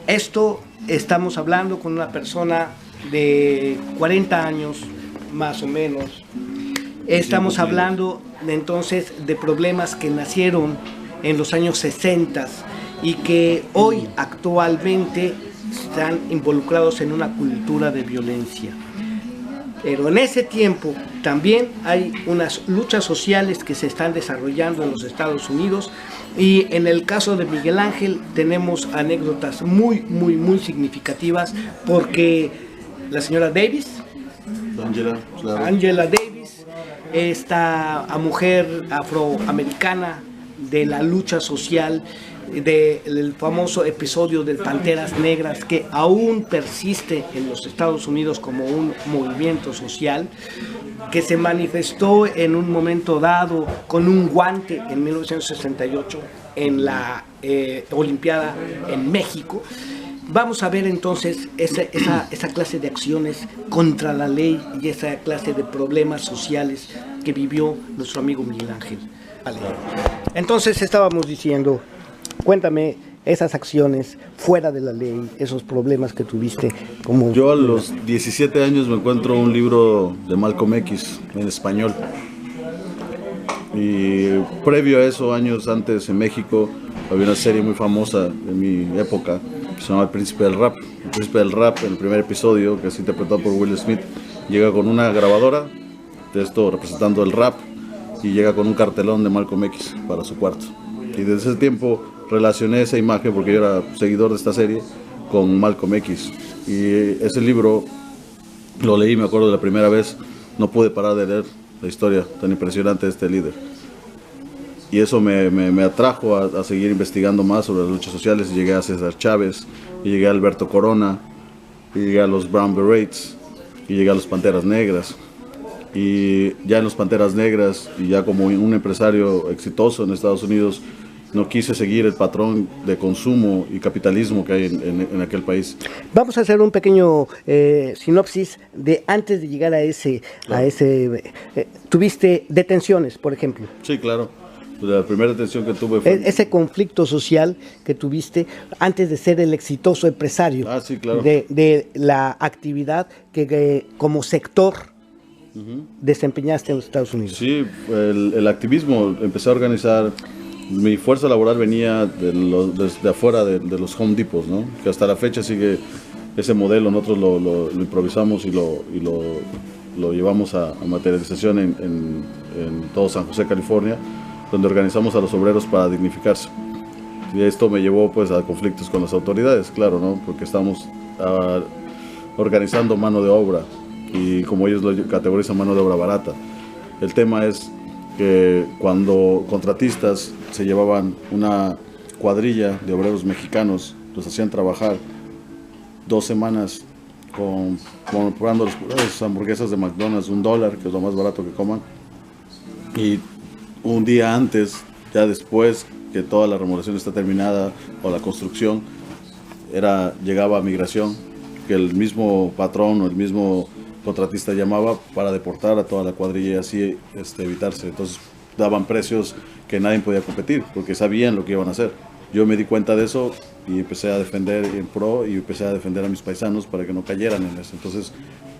Esto estamos hablando con una persona de 40 años, más o menos. Estamos hablando entonces de problemas que nacieron en los años 60 y que hoy actualmente están involucrados en una cultura de violencia. Pero en ese tiempo también hay unas luchas sociales que se están desarrollando en los Estados Unidos, y en el caso de Miguel Ángel tenemos anécdotas muy significativas, porque la señora Davis, Angela Davis, esta mujer afroamericana de la lucha social, del famoso episodio de Panteras Negras, que aún persiste en los Estados Unidos como un movimiento social, que se manifestó en un momento dado con un guante en 1968 en la Olimpiada en México. Vamos a ver entonces esa clase de acciones contra la ley y esa clase de problemas sociales que vivió nuestro amigo Miguel Ángel. Vale. Entonces estábamos diciendo, cuéntame esas acciones fuera de la ley, esos problemas que tuviste. Como yo a los 17 años me encuentro un libro de Malcolm X en español. Y previo a eso, años antes en México, había una serie muy famosa de mi época que se llama El Príncipe del Rap. El Príncipe del Rap, en el primer episodio, que es interpretado por Will Smith, llega con una grabadora de esto representando el rap y llega con un cartelón de Malcolm X para su cuarto. Y desde ese tiempo relacioné esa imagen, porque yo era seguidor de esta serie, con Malcolm X. Y ese libro lo leí, me acuerdo de la primera vez, no pude parar de leer la historia tan impresionante de este líder. Y eso me atrajo a seguir investigando más sobre las luchas sociales, y llegué a César Chávez, y llegué a Alberto Corona, y llegué a los Brown Berets, y llegué a los Panteras Negras. Y ya en los Panteras Negras, y ya como un empresario exitoso en Estados Unidos, no quise seguir el patrón de consumo y capitalismo que hay en aquel país. Vamos a hacer un pequeño sinopsis de antes de llegar a ese... Claro. ¿Tuviste detenciones, por ejemplo? Sí, claro. La primera detención que tuve fue... Ese conflicto social que tuviste antes de ser el exitoso empresario. Sí, claro. De la actividad que como sector desempeñaste en los Estados Unidos. Sí, el activismo, empecé a organizar. Mi fuerza laboral venía desde afuera de los Home Depots, ¿no? Que hasta la fecha sigue ese modelo. Nosotros lo improvisamos y lo llevamos a materialización en todo San José, California, donde organizamos a los obreros para dignificarse. Y esto me llevó pues a conflictos con las autoridades, claro, ¿no? Porque estamos organizando mano de obra, y como ellos lo categorizan, mano de obra barata. El tema es que cuando contratistas se llevaban una cuadrilla de obreros mexicanos, los hacían trabajar 2 semanas comprando las hamburguesas de McDonald's, $1, que es lo más barato que coman, y un día antes, ya después que toda la remodelación está terminada o la construcción, llegaba migración, que el mismo patrón o el mismo contratista llamaba para deportar a toda la cuadrilla y así evitarse. Entonces daban precios que nadie podía competir porque sabían lo que iban a hacer. Yo me di cuenta de eso y empecé a defender en pro y empecé a defender a mis paisanos para que no cayeran en eso. Entonces,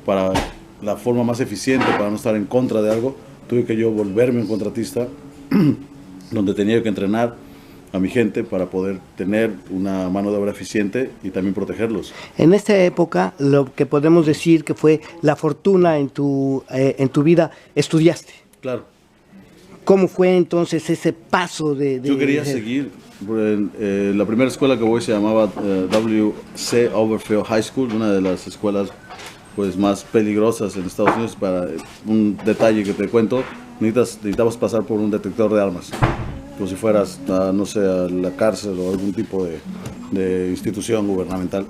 para la forma más eficiente, para no estar en contra de algo, tuve que yo volverme un contratista donde tenía que entrenar a mi gente para poder tener una mano de obra eficiente y también protegerlos. En esta época, lo que podemos decir que fue la fortuna en tu vida, estudiaste. Claro. ¿Cómo fue entonces ese paso de Yo quería seguir. La primera escuela que voy se llamaba W.C. Overfield High School, una de las escuelas pues más peligrosas en Estados Unidos. Para un detalle que te cuento, necesitabas pasar por un detector de armas, como si fueras no sé, a la cárcel o algún tipo de institución gubernamental.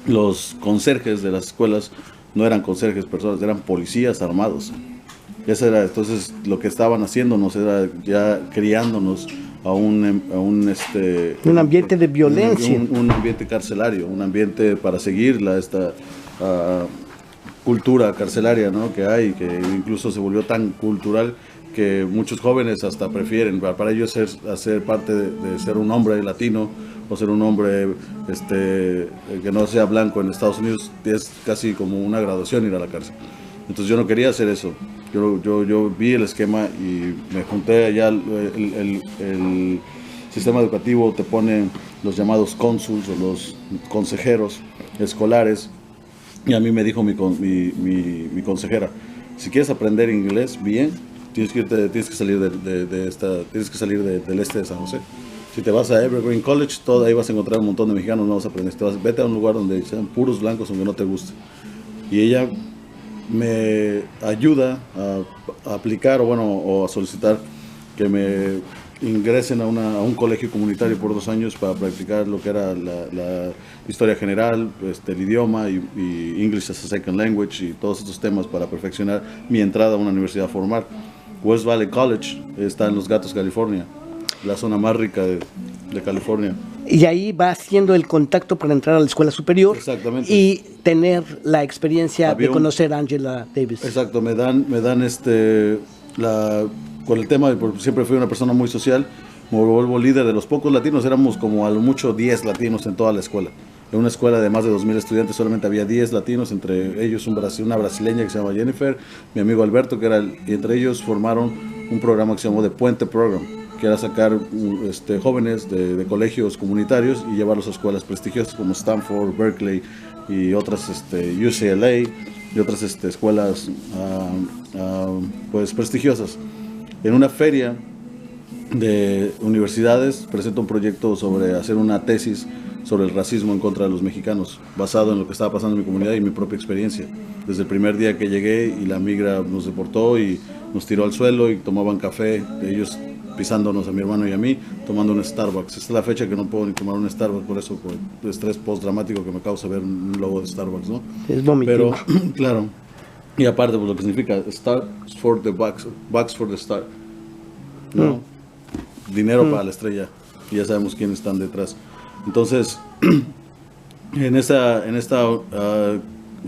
Los conserjes de las escuelas no eran conserjes personas, eran policías armados. Esa era entonces lo que estaban haciéndonos, era ya criándonos a un ambiente de violencia, un ambiente carcelario, un ambiente para seguir esta cultura carcelaria, ¿no? Que hay, que incluso se volvió tan cultural que muchos jóvenes hasta prefieren, para ellos hacer parte de ser un hombre latino o ser un hombre que no sea blanco en Estados Unidos, es casi como una graduación ir a la cárcel. Entonces yo no quería hacer eso. Yo vi el esquema y me junté allá. El sistema educativo te pone los llamados cónsuls o los consejeros escolares, y a mí me dijo mi consejera: si quieres aprender inglés bien, tienes que salir del este de San José. Si te vas a Evergreen College, ahí vas a encontrar un montón de mexicanos, no vas a aprender. Vete a un lugar donde sean puros blancos, aunque no te guste. Y ella me ayuda a aplicar o a solicitar que ingresen a un colegio comunitario por 2 años para practicar lo que era la historia general, el idioma y English as a Second Language y todos estos temas para perfeccionar mi entrada a una universidad formal. West Valley College está en Los Gatos, California, la zona más rica de California. Y ahí va haciendo el contacto para entrar a la escuela superior. Exactamente. Y tener la experiencia de conocer a Angela Davis. Exacto, me dan con el tema, porque siempre fui una persona muy social, me vuelvo líder de los pocos latinos, éramos como a lo mucho 10 latinos en toda la escuela. En una escuela de más de 2,000 estudiantes solamente había 10 latinos, entre ellos una brasileña que se llama Jennifer, mi amigo Alberto, y entre ellos formaron un programa que se llamó The Puente Program, que era sacar jóvenes de colegios comunitarios y llevarlos a escuelas prestigiosas como Stanford, Berkeley y otras UCLA y otras escuelas pues prestigiosas. En una feria de universidades presento un proyecto sobre hacer una tesis sobre el racismo en contra de los mexicanos, basado en lo que estaba pasando en mi comunidad y mi propia experiencia. Desde el primer día que llegué y la migra nos deportó y nos tiró al suelo y tomaban café, ellos pisándonos a mi hermano y a mí, tomando un Starbucks. Esta es la fecha que no puedo ni tomar un Starbucks, por eso, por el estrés post-dramático que me causa ver un logo de Starbucks, ¿no? Es vomitivo. Pero, claro, y aparte, pues lo que significa, Stars for the Bucks, Bucks for the Star, ¿no? Dinero para la estrella, y ya sabemos quiénes están detrás. Entonces, en esta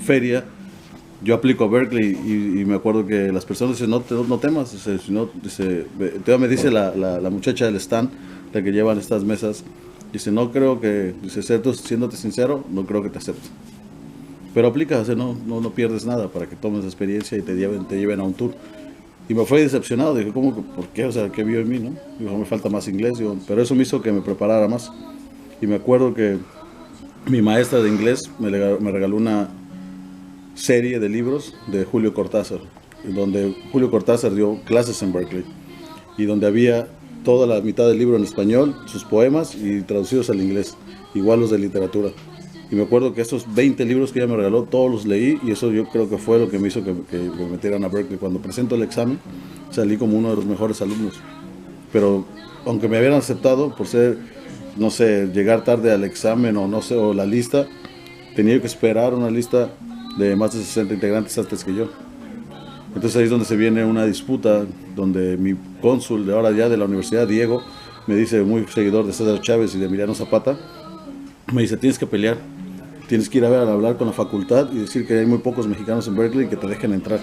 feria, yo aplico a Berkeley y me acuerdo que las personas dicen, no temas, todavía me dice la muchacha del stand, la que llevan estas mesas, dice, no creo que, siéndote sincero, no creo que te acepten. Pero aplica, no pierdes nada para que tomes experiencia y te lleven a un tour. Y me fue decepcionado, dije, ¿cómo? ¿Por qué? O sea, ¿qué vio en mí, no? Digo, me falta más inglés, pero eso me hizo que me preparara más. Y me acuerdo que mi maestra de inglés me regaló una serie de libros de Julio Cortázar, donde Julio Cortázar dio clases en Berkeley y donde había toda la mitad del libro en español, sus poemas y traducidos al inglés, igual los de literatura. Y me acuerdo que esos 20 libros que ella me regaló, todos los leí y eso yo creo que fue lo que me hizo que me metieran a Berkeley. Cuando presento el examen, salí como uno de los mejores alumnos. Pero aunque me hubieran aceptado por ser, no sé, llegar tarde al examen o la lista, tenía que esperar una lista de más de 60 integrantes antes que yo. Entonces ahí es donde se viene una disputa, donde mi cónsul de ahora ya de la universidad, Diego, me dice, muy seguidor de César Chávez y de Emiliano Zapata, me dice, tienes que pelear, tienes que ir a hablar con la facultad y decir que hay muy pocos mexicanos en Berkeley y que te dejen entrar.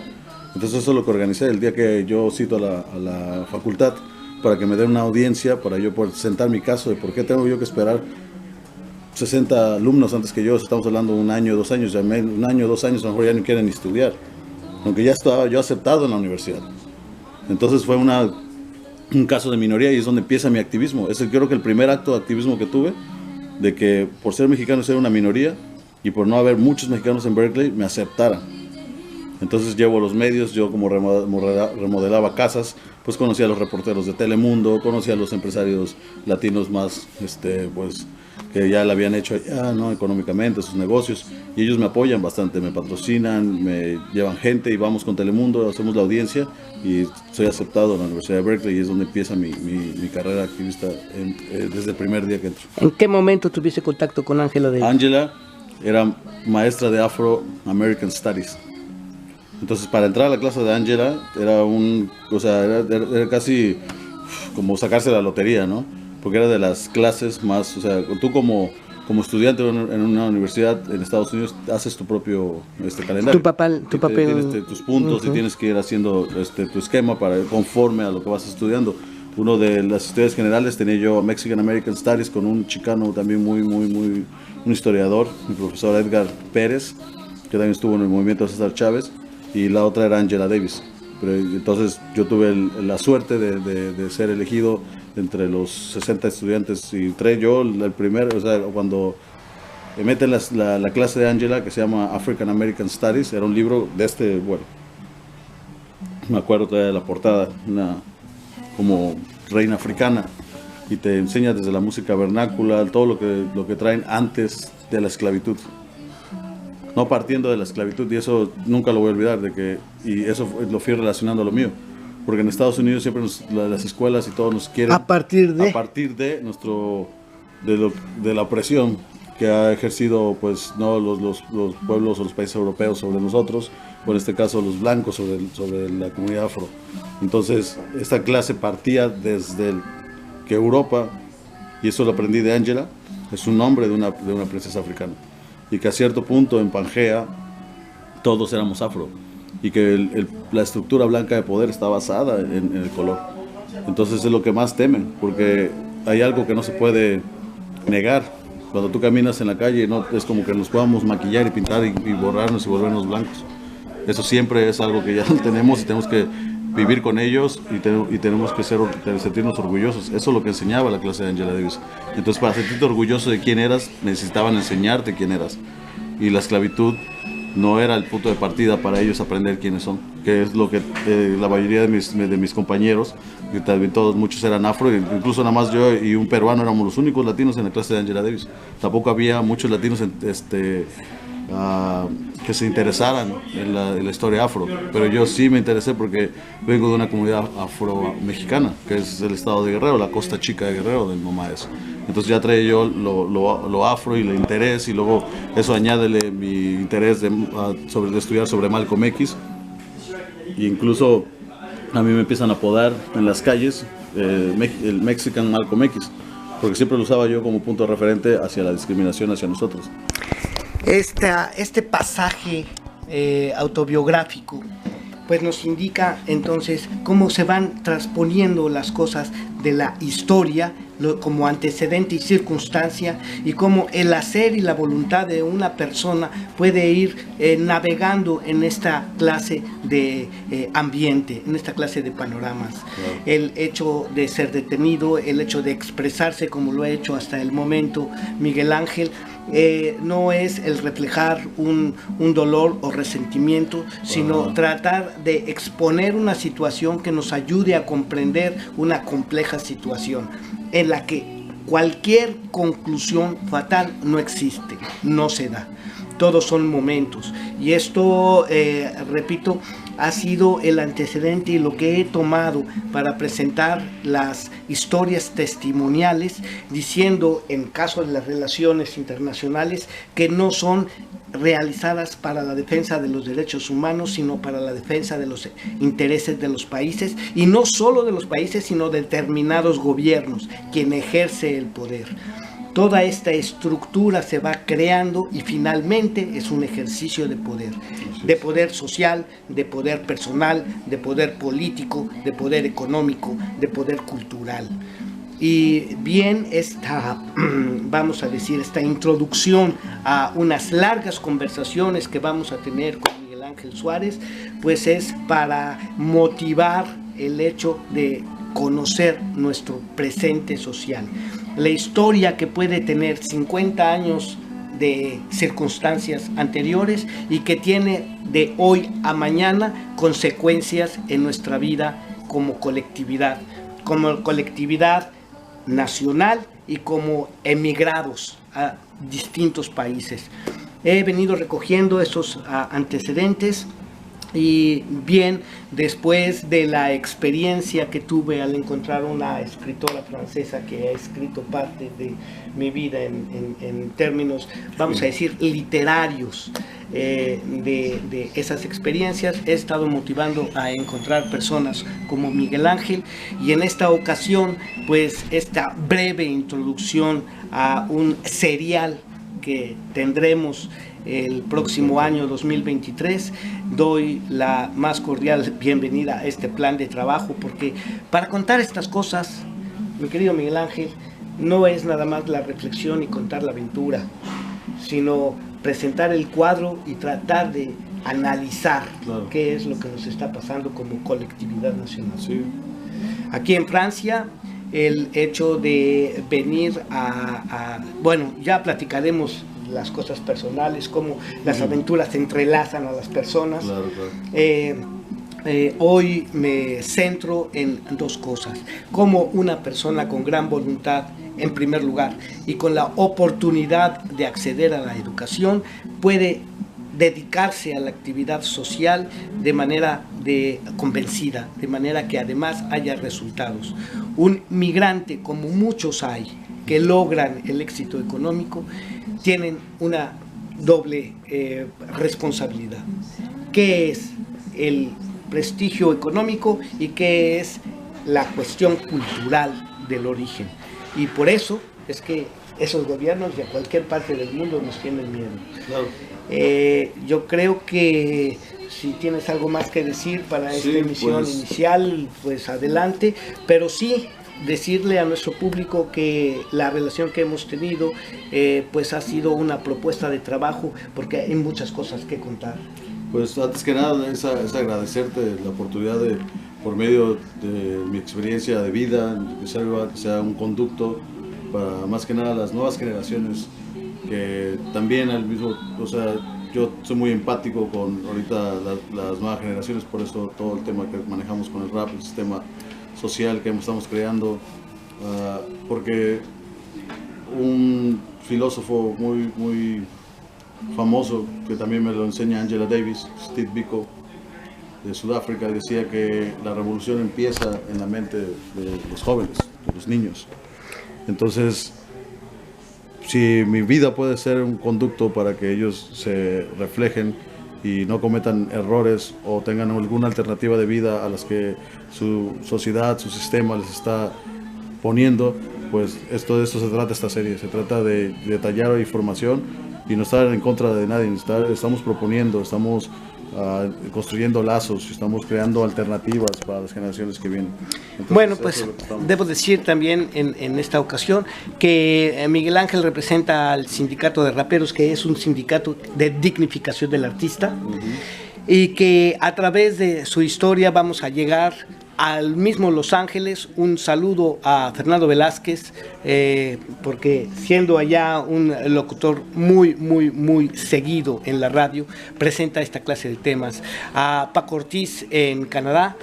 Entonces eso es lo que organicé el día que yo cito a la facultad para que me den una audiencia, para yo poder sentar mi caso de por qué tengo yo que esperar 60 alumnos antes que yo. Estamos hablando de 1 año, 2 años, 1 año, 2 años, a lo mejor ya no quieren ni estudiar, aunque ya estaba yo aceptado en la universidad. Entonces fue un caso de minoría y es donde empieza mi activismo. Es creo que el primer acto de activismo que tuve, de que por ser mexicano ser una minoría y por no haber muchos mexicanos en Berkeley, me aceptaran. Entonces llevo los medios, yo como remodelaba casas, pues conocía a los reporteros de Telemundo, conocía a los empresarios latinos más, pues, que ya la habían hecho allá, ¿no? Económicamente, sus negocios, y ellos me apoyan bastante, me patrocinan, me llevan gente y vamos con Telemundo, hacemos la audiencia y soy aceptado en la Universidad de Berkeley y es donde empieza mi carrera activista desde el primer día que entro. ¿En qué momento tuviste contacto con Angela Davis? Angela era maestra de Afro American Studies. Entonces, para entrar a la clase de Angela era casi como sacarse la lotería, ¿no? Porque era de las clases más, o sea, tú como estudiante en una universidad en Estados Unidos haces tu propio calendario. Tu papel. Tienes tus puntos y tienes que ir haciendo tu esquema para conforme a lo que vas estudiando. Uno de las historias generales tenía yo Mexican American Studies con un chicano también un historiador, mi profesor Edgar Pérez, que también estuvo en el movimiento de César Chávez, y la otra era Angela Davis. Pero entonces yo tuve la suerte de ser elegido entre los 60 estudiantes y entré yo el primer, o sea, cuando me meten la clase de Angela que se llama African American Studies, era un libro de bueno, me acuerdo todavía de la portada, una como reina africana, y te enseña desde la música vernácula, todo lo que traen antes de la esclavitud. No partiendo de la esclavitud, y eso nunca lo voy a olvidar, y eso lo fui relacionando a lo mío, porque en Estados Unidos siempre las escuelas y todo nos quieren... A partir de la opresión que ha ejercido pues no los pueblos o los países europeos sobre nosotros, o en este caso los blancos sobre la comunidad afro. Entonces esta clase partía desde que Europa, y eso lo aprendí de Angela, es un nombre de una princesa africana, y que a cierto punto en Pangea todos éramos afro, y que la estructura blanca de poder está basada en el color. Entonces es lo que más temen, porque hay algo que no se puede negar. Cuando tú caminas en la calle, no es como que nos podamos maquillar y pintar y borrarnos y volvernos blancos. Eso siempre es algo que ya tenemos y tenemos que vivir con ellos y tenemos que sentirnos orgullosos. Eso es lo que enseñaba la clase de Angela Davis. Entonces, para sentirte orgulloso de quién eras, necesitaban enseñarte quién eras. Y la esclavitud no era el punto de partida para ellos aprender quiénes son, que es lo que la mayoría de mis compañeros, que también muchos eran afro, incluso nada más yo y un peruano éramos los únicos latinos en la clase de Angela Davis. Tampoco había muchos latinos que se interesaran en la historia afro, pero yo sí me interesé porque vengo de una comunidad afro-mexicana, que es el estado de Guerrero, la costa chica de Guerrero, de mi mamá es. Entonces ya traía yo lo afro y el interés, y luego eso añádele mi interés de estudiar sobre Malcolm X, e incluso a mí me empiezan a apodar en las calles el Mexican Malcolm X, porque siempre lo usaba yo como punto de referente hacia la discriminación hacia nosotros. Este pasaje autobiográfico pues nos indica entonces cómo se van transponiendo las cosas de la historia como antecedente y circunstancia, y cómo el hacer y la voluntad de una persona puede ir navegando en esta clase de ambiente, en esta clase de panoramas. Claro. El hecho de ser detenido, el hecho de expresarse como lo ha hecho hasta el momento Miguel Ángel, no es el reflejar un dolor o resentimiento, sino tratar de exponer una situación que nos ayude a comprender una compleja situación en la que cualquier conclusión fatal no existe, no se da. Todos son momentos, y esto, repito, ha sido el antecedente y lo que he tomado para presentar las historias testimoniales, diciendo en caso de las relaciones internacionales que no son realizadas para la defensa de los derechos humanos, sino para la defensa de los intereses de los países, y no solo de los países, sino de determinados gobiernos, quien ejerce el poder. Toda esta estructura se va creando y finalmente es un ejercicio de poder social, de poder personal, de poder político, de poder económico, de poder cultural. Y bien, vamos a decir, esta introducción a unas largas conversaciones que vamos a tener con Miguel Ángel Suárez, pues es para motivar el hecho de conocer nuestro presente social. La historia que puede tener 50 años de circunstancias anteriores y que tiene de hoy a mañana consecuencias en nuestra vida como colectividad nacional y como emigrados a distintos países. He venido recogiendo esos antecedentes. Y bien, después de la experiencia que tuve al encontrar una escritora francesa que ha escrito parte de mi vida en términos, vamos a decir, literarios, de esas experiencias, he estado motivando a encontrar personas como Miguel Ángel, y en esta ocasión, pues, esta breve introducción a un serial que tendremos el próximo año 2023, doy la más cordial bienvenida a este plan de trabajo, porque para contar estas cosas, mi querido Miguel Ángel, no es nada más la reflexión y contar la aventura, sino presentar el cuadro y tratar de analizar qué es lo que nos está pasando como colectividad nacional. Sí. Aquí en Francia, el hecho de venir bueno, ya platicaremos las cosas personales, cómo las aventuras se entrelazan a las personas. Claro. Hoy me centro en dos cosas: como una persona con gran voluntad, en primer lugar, y con la oportunidad de acceder a la educación, puede dedicarse a la actividad social de manera convencida, de manera que además haya resultados. Un migrante, como muchos hay, que logran el éxito económico, tienen una doble responsabilidad. ¿Qué es el prestigio económico y qué es la cuestión cultural del origen? Y por eso es que esos gobiernos de cualquier parte del mundo nos tienen miedo. Claro. Yo creo que si tienes algo más que decir para esta emisión inicial, pues adelante, pero sí decirle a nuestro público que la relación que hemos tenido pues ha sido una propuesta de trabajo, porque hay muchas cosas que contar. Pues antes que nada es agradecerte la oportunidad de, por medio de mi experiencia de vida, que sea un conducto para más que nada las nuevas generaciones, que también al mismo, o sea, yo soy muy empático con ahorita las nuevas generaciones, por eso todo el tema que manejamos con el rap, el sistema social que estamos creando, porque un filósofo muy famoso, que también me lo enseña Angela Davis, Steve Biko, de Sudáfrica, decía que la revolución empieza en la mente de los jóvenes, de los niños. Entonces, si mi vida puede ser un conducto para que ellos se reflejen y no cometan errores o tengan alguna alternativa de vida a las que su sociedad, su sistema les está poniendo, pues de esto se trata esta serie. Se trata de detallar información y no estar en contra de nadie. Estamos proponiendo, estamos construyendo lazos, estamos creando alternativas para las generaciones que vienen. Entonces, bueno, pues debo decir también en esta ocasión que Miguel Ángel representa al sindicato de raperos, que es un sindicato de dignificación del artista, y que a través de su historia vamos a llegar al mismo Los Ángeles. Un saludo a Fernando Velázquez, porque siendo allá un locutor muy seguido en la radio, presenta esta clase de temas. A Paco Ortiz en Canadá,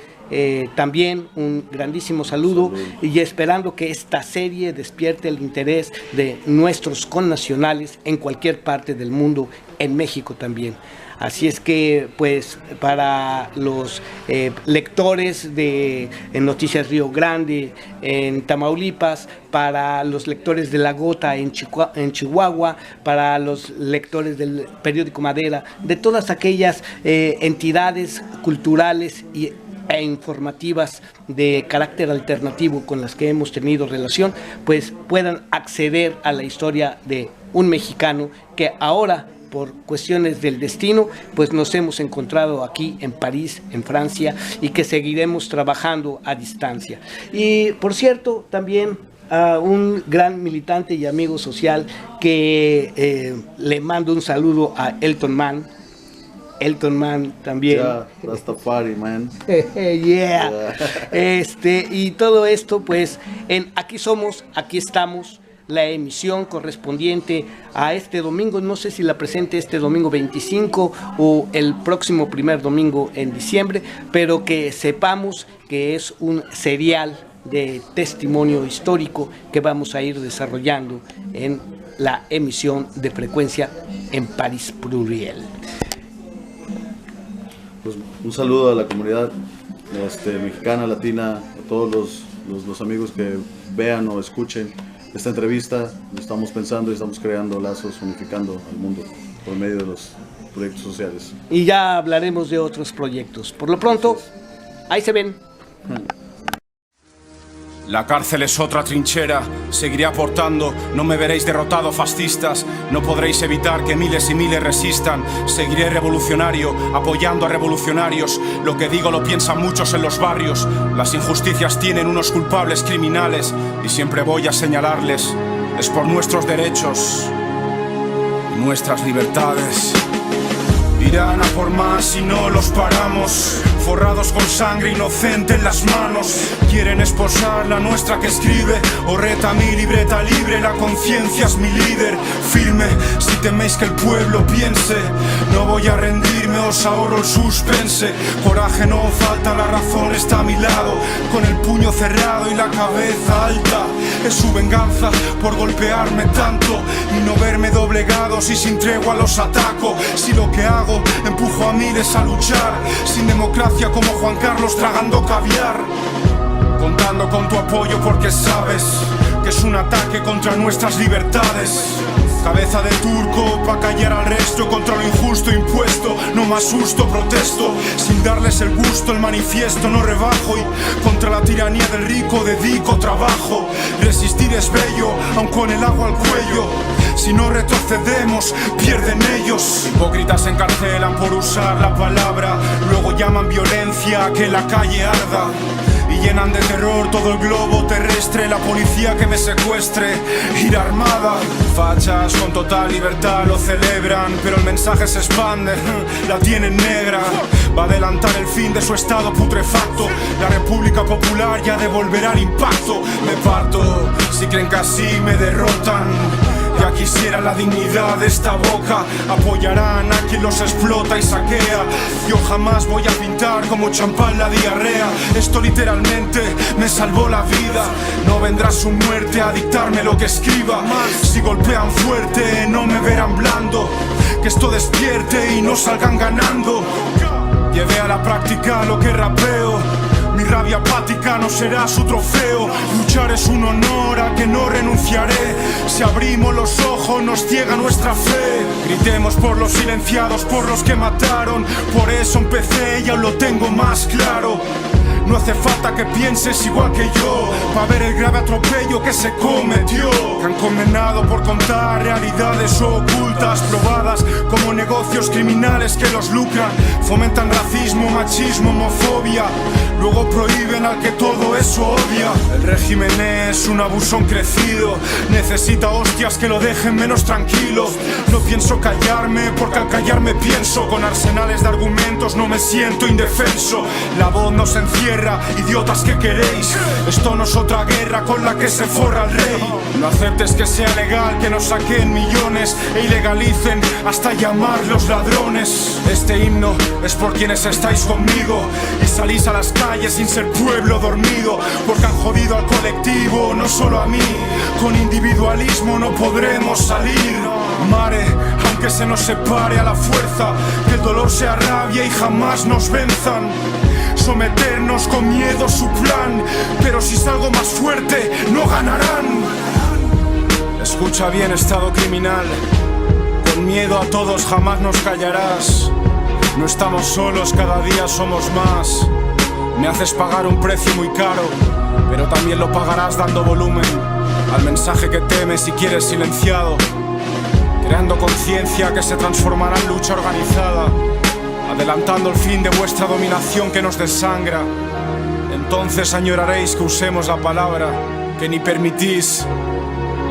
también un grandísimo saludo, y esperando que esta serie despierte el interés de nuestros connacionales en cualquier parte del mundo, en México también. Así es que, pues, para los lectores en Noticias Río Grande, en Tamaulipas, para los lectores de La Gota en Chihuahua, para los lectores del periódico Madera, de todas aquellas entidades culturales e informativas de carácter alternativo con las que hemos tenido relación, pues puedan acceder a la historia de un mexicano que ahora, por cuestiones del destino, pues nos hemos encontrado aquí en París, en Francia, y que seguiremos trabajando a distancia. Y por cierto, también a un gran militante y amigo social que le mando un saludo a Elton Man. Elton Man también. Yeah, Rastafari, man. Yeah. Y todo esto, pues, en Aquí Somos, Aquí Estamos, la emisión correspondiente a este domingo. No sé si la presente este domingo 25 o el próximo primer domingo en diciembre, pero que sepamos que es un serial de testimonio histórico que vamos a ir desarrollando en la emisión de frecuencia en París Pluriel. Pues un saludo a la comunidad mexicana, latina, a todos los amigos que vean o escuchen esta entrevista. Estamos pensando y estamos creando lazos, unificando al mundo por medio de los proyectos sociales. Y ya hablaremos de otros proyectos. Por lo pronto, ahí se ven. La cárcel es otra trinchera, seguiré aportando, no me veréis derrotado fascistas, no podréis evitar que miles y miles resistan, seguiré revolucionario, apoyando a revolucionarios, lo que digo lo piensan muchos en los barrios, las injusticias tienen unos culpables criminales y siempre voy a señalarles, es por nuestros derechos y nuestras libertades. Irán a por más si no los paramos, forrados con sangre inocente en las manos. quieren esposar la nuestra que escribe. O reta mi libreta libre, la conciencia es mi líder. Firme, si teméis que el pueblo piense. No voy a rendirme, os ahorro el suspense. Coraje no falta, la razón está a mi lado. Con el puño cerrado y la cabeza alta. Es su venganza por golpearme tanto y no verme doblegado. Si sin tregua los ataco, si lo que hago empujo a miles a luchar. Sin democracia como Juan Carlos tragando caviar. Contando con tu apoyo porque sabes que es un ataque contra nuestras libertades. Cabeza de turco pa' callar al resto contra lo injusto impuesto. No más susto, protesto sin darles el gusto, el manifiesto no rebajo. Y contra la tiranía del rico dedico trabajo. Resistir es bello, aun con el agua al cuello. Si no retrocedemos, pierden ellos. Hipócritas encarcelan por usar la palabra. Luego llaman violencia a que la calle arda. Y llenan de terror todo el globo terrestre. La policía que me secuestre, ir armada. Fachas con total libertad lo celebran, pero el mensaje se expande, la tienen negra. Va a adelantar el fin de su estado putrefacto. La República Popular ya devolverá el impacto. Me parto, si creen que así me derrotan. Ya quisiera la dignidad de esta boca. Apoyarán a quien los explota y saquea. Yo jamás voy a pintar como champán la diarrea. Esto literalmente me salvó la vida. No vendrá su muerte a dictarme lo que escriba. Si golpean fuerte no me verán blando. Que esto despierte y no salgan ganando. Llevé a la práctica lo que rapeo. Mi rabia apática no será su trofeo. Luchar es un honor a que no renunciaré. Si abrimos los ojos nos ciega nuestra fe. Gritemos por los silenciados, por los que mataron. Por eso empecé y aún lo tengo más claro. No hace falta que pienses igual que yo para ver el grave atropello que se cometió. Que han condenado por contar realidades ocultas, probadas como negocios criminales que los lucran. Fomentan racismo, machismo, homofobia. Luego prohíben al que todo eso odia. El régimen es un abusón crecido. Necesita hostias que lo dejen menos tranquilo. No pienso callarme porque al callarme pienso. Con arsenales de argumentos no me siento indefenso. La voz nos encierra. Idiotas que queréis, esto no es otra guerra con la que se forra el rey. No aceptes que sea legal que nos saquen millones e ilegalicen hasta llamarlos ladrones. Este himno es por quienes estáis conmigo y salís a las calles sin ser pueblo dormido. Porque han jodido al colectivo, no solo a mí. Con individualismo no podremos salir. Mare, aunque se nos separe a la fuerza, que el dolor sea rabia y jamás nos venzan. Someternos con miedo su plan, pero si salgo más fuerte no ganarán. Escucha bien, estado criminal. Con miedo a todos jamás nos callarás. No estamos solos, cada día somos más. Me haces pagar un precio muy caro, pero también lo pagarás dando volumen al mensaje que temes y quieres silenciado. Creando conciencia que se transformará en lucha organizada. Adelantando el fin de vuestra dominación que nos desangra. Entonces añoraréis que usemos la palabra que ni permitís.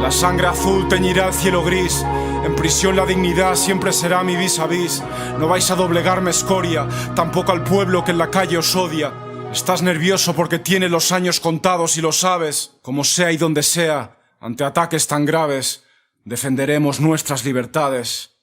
La sangre azul teñirá el cielo gris. En prisión la dignidad siempre será mi vis a vis. No vais a doblegarme escoria, tampoco al pueblo que en la calle os odia. Estás nervioso porque tiene los años contados y lo sabes. Como sea y donde sea, ante ataques tan graves, defenderemos nuestras libertades.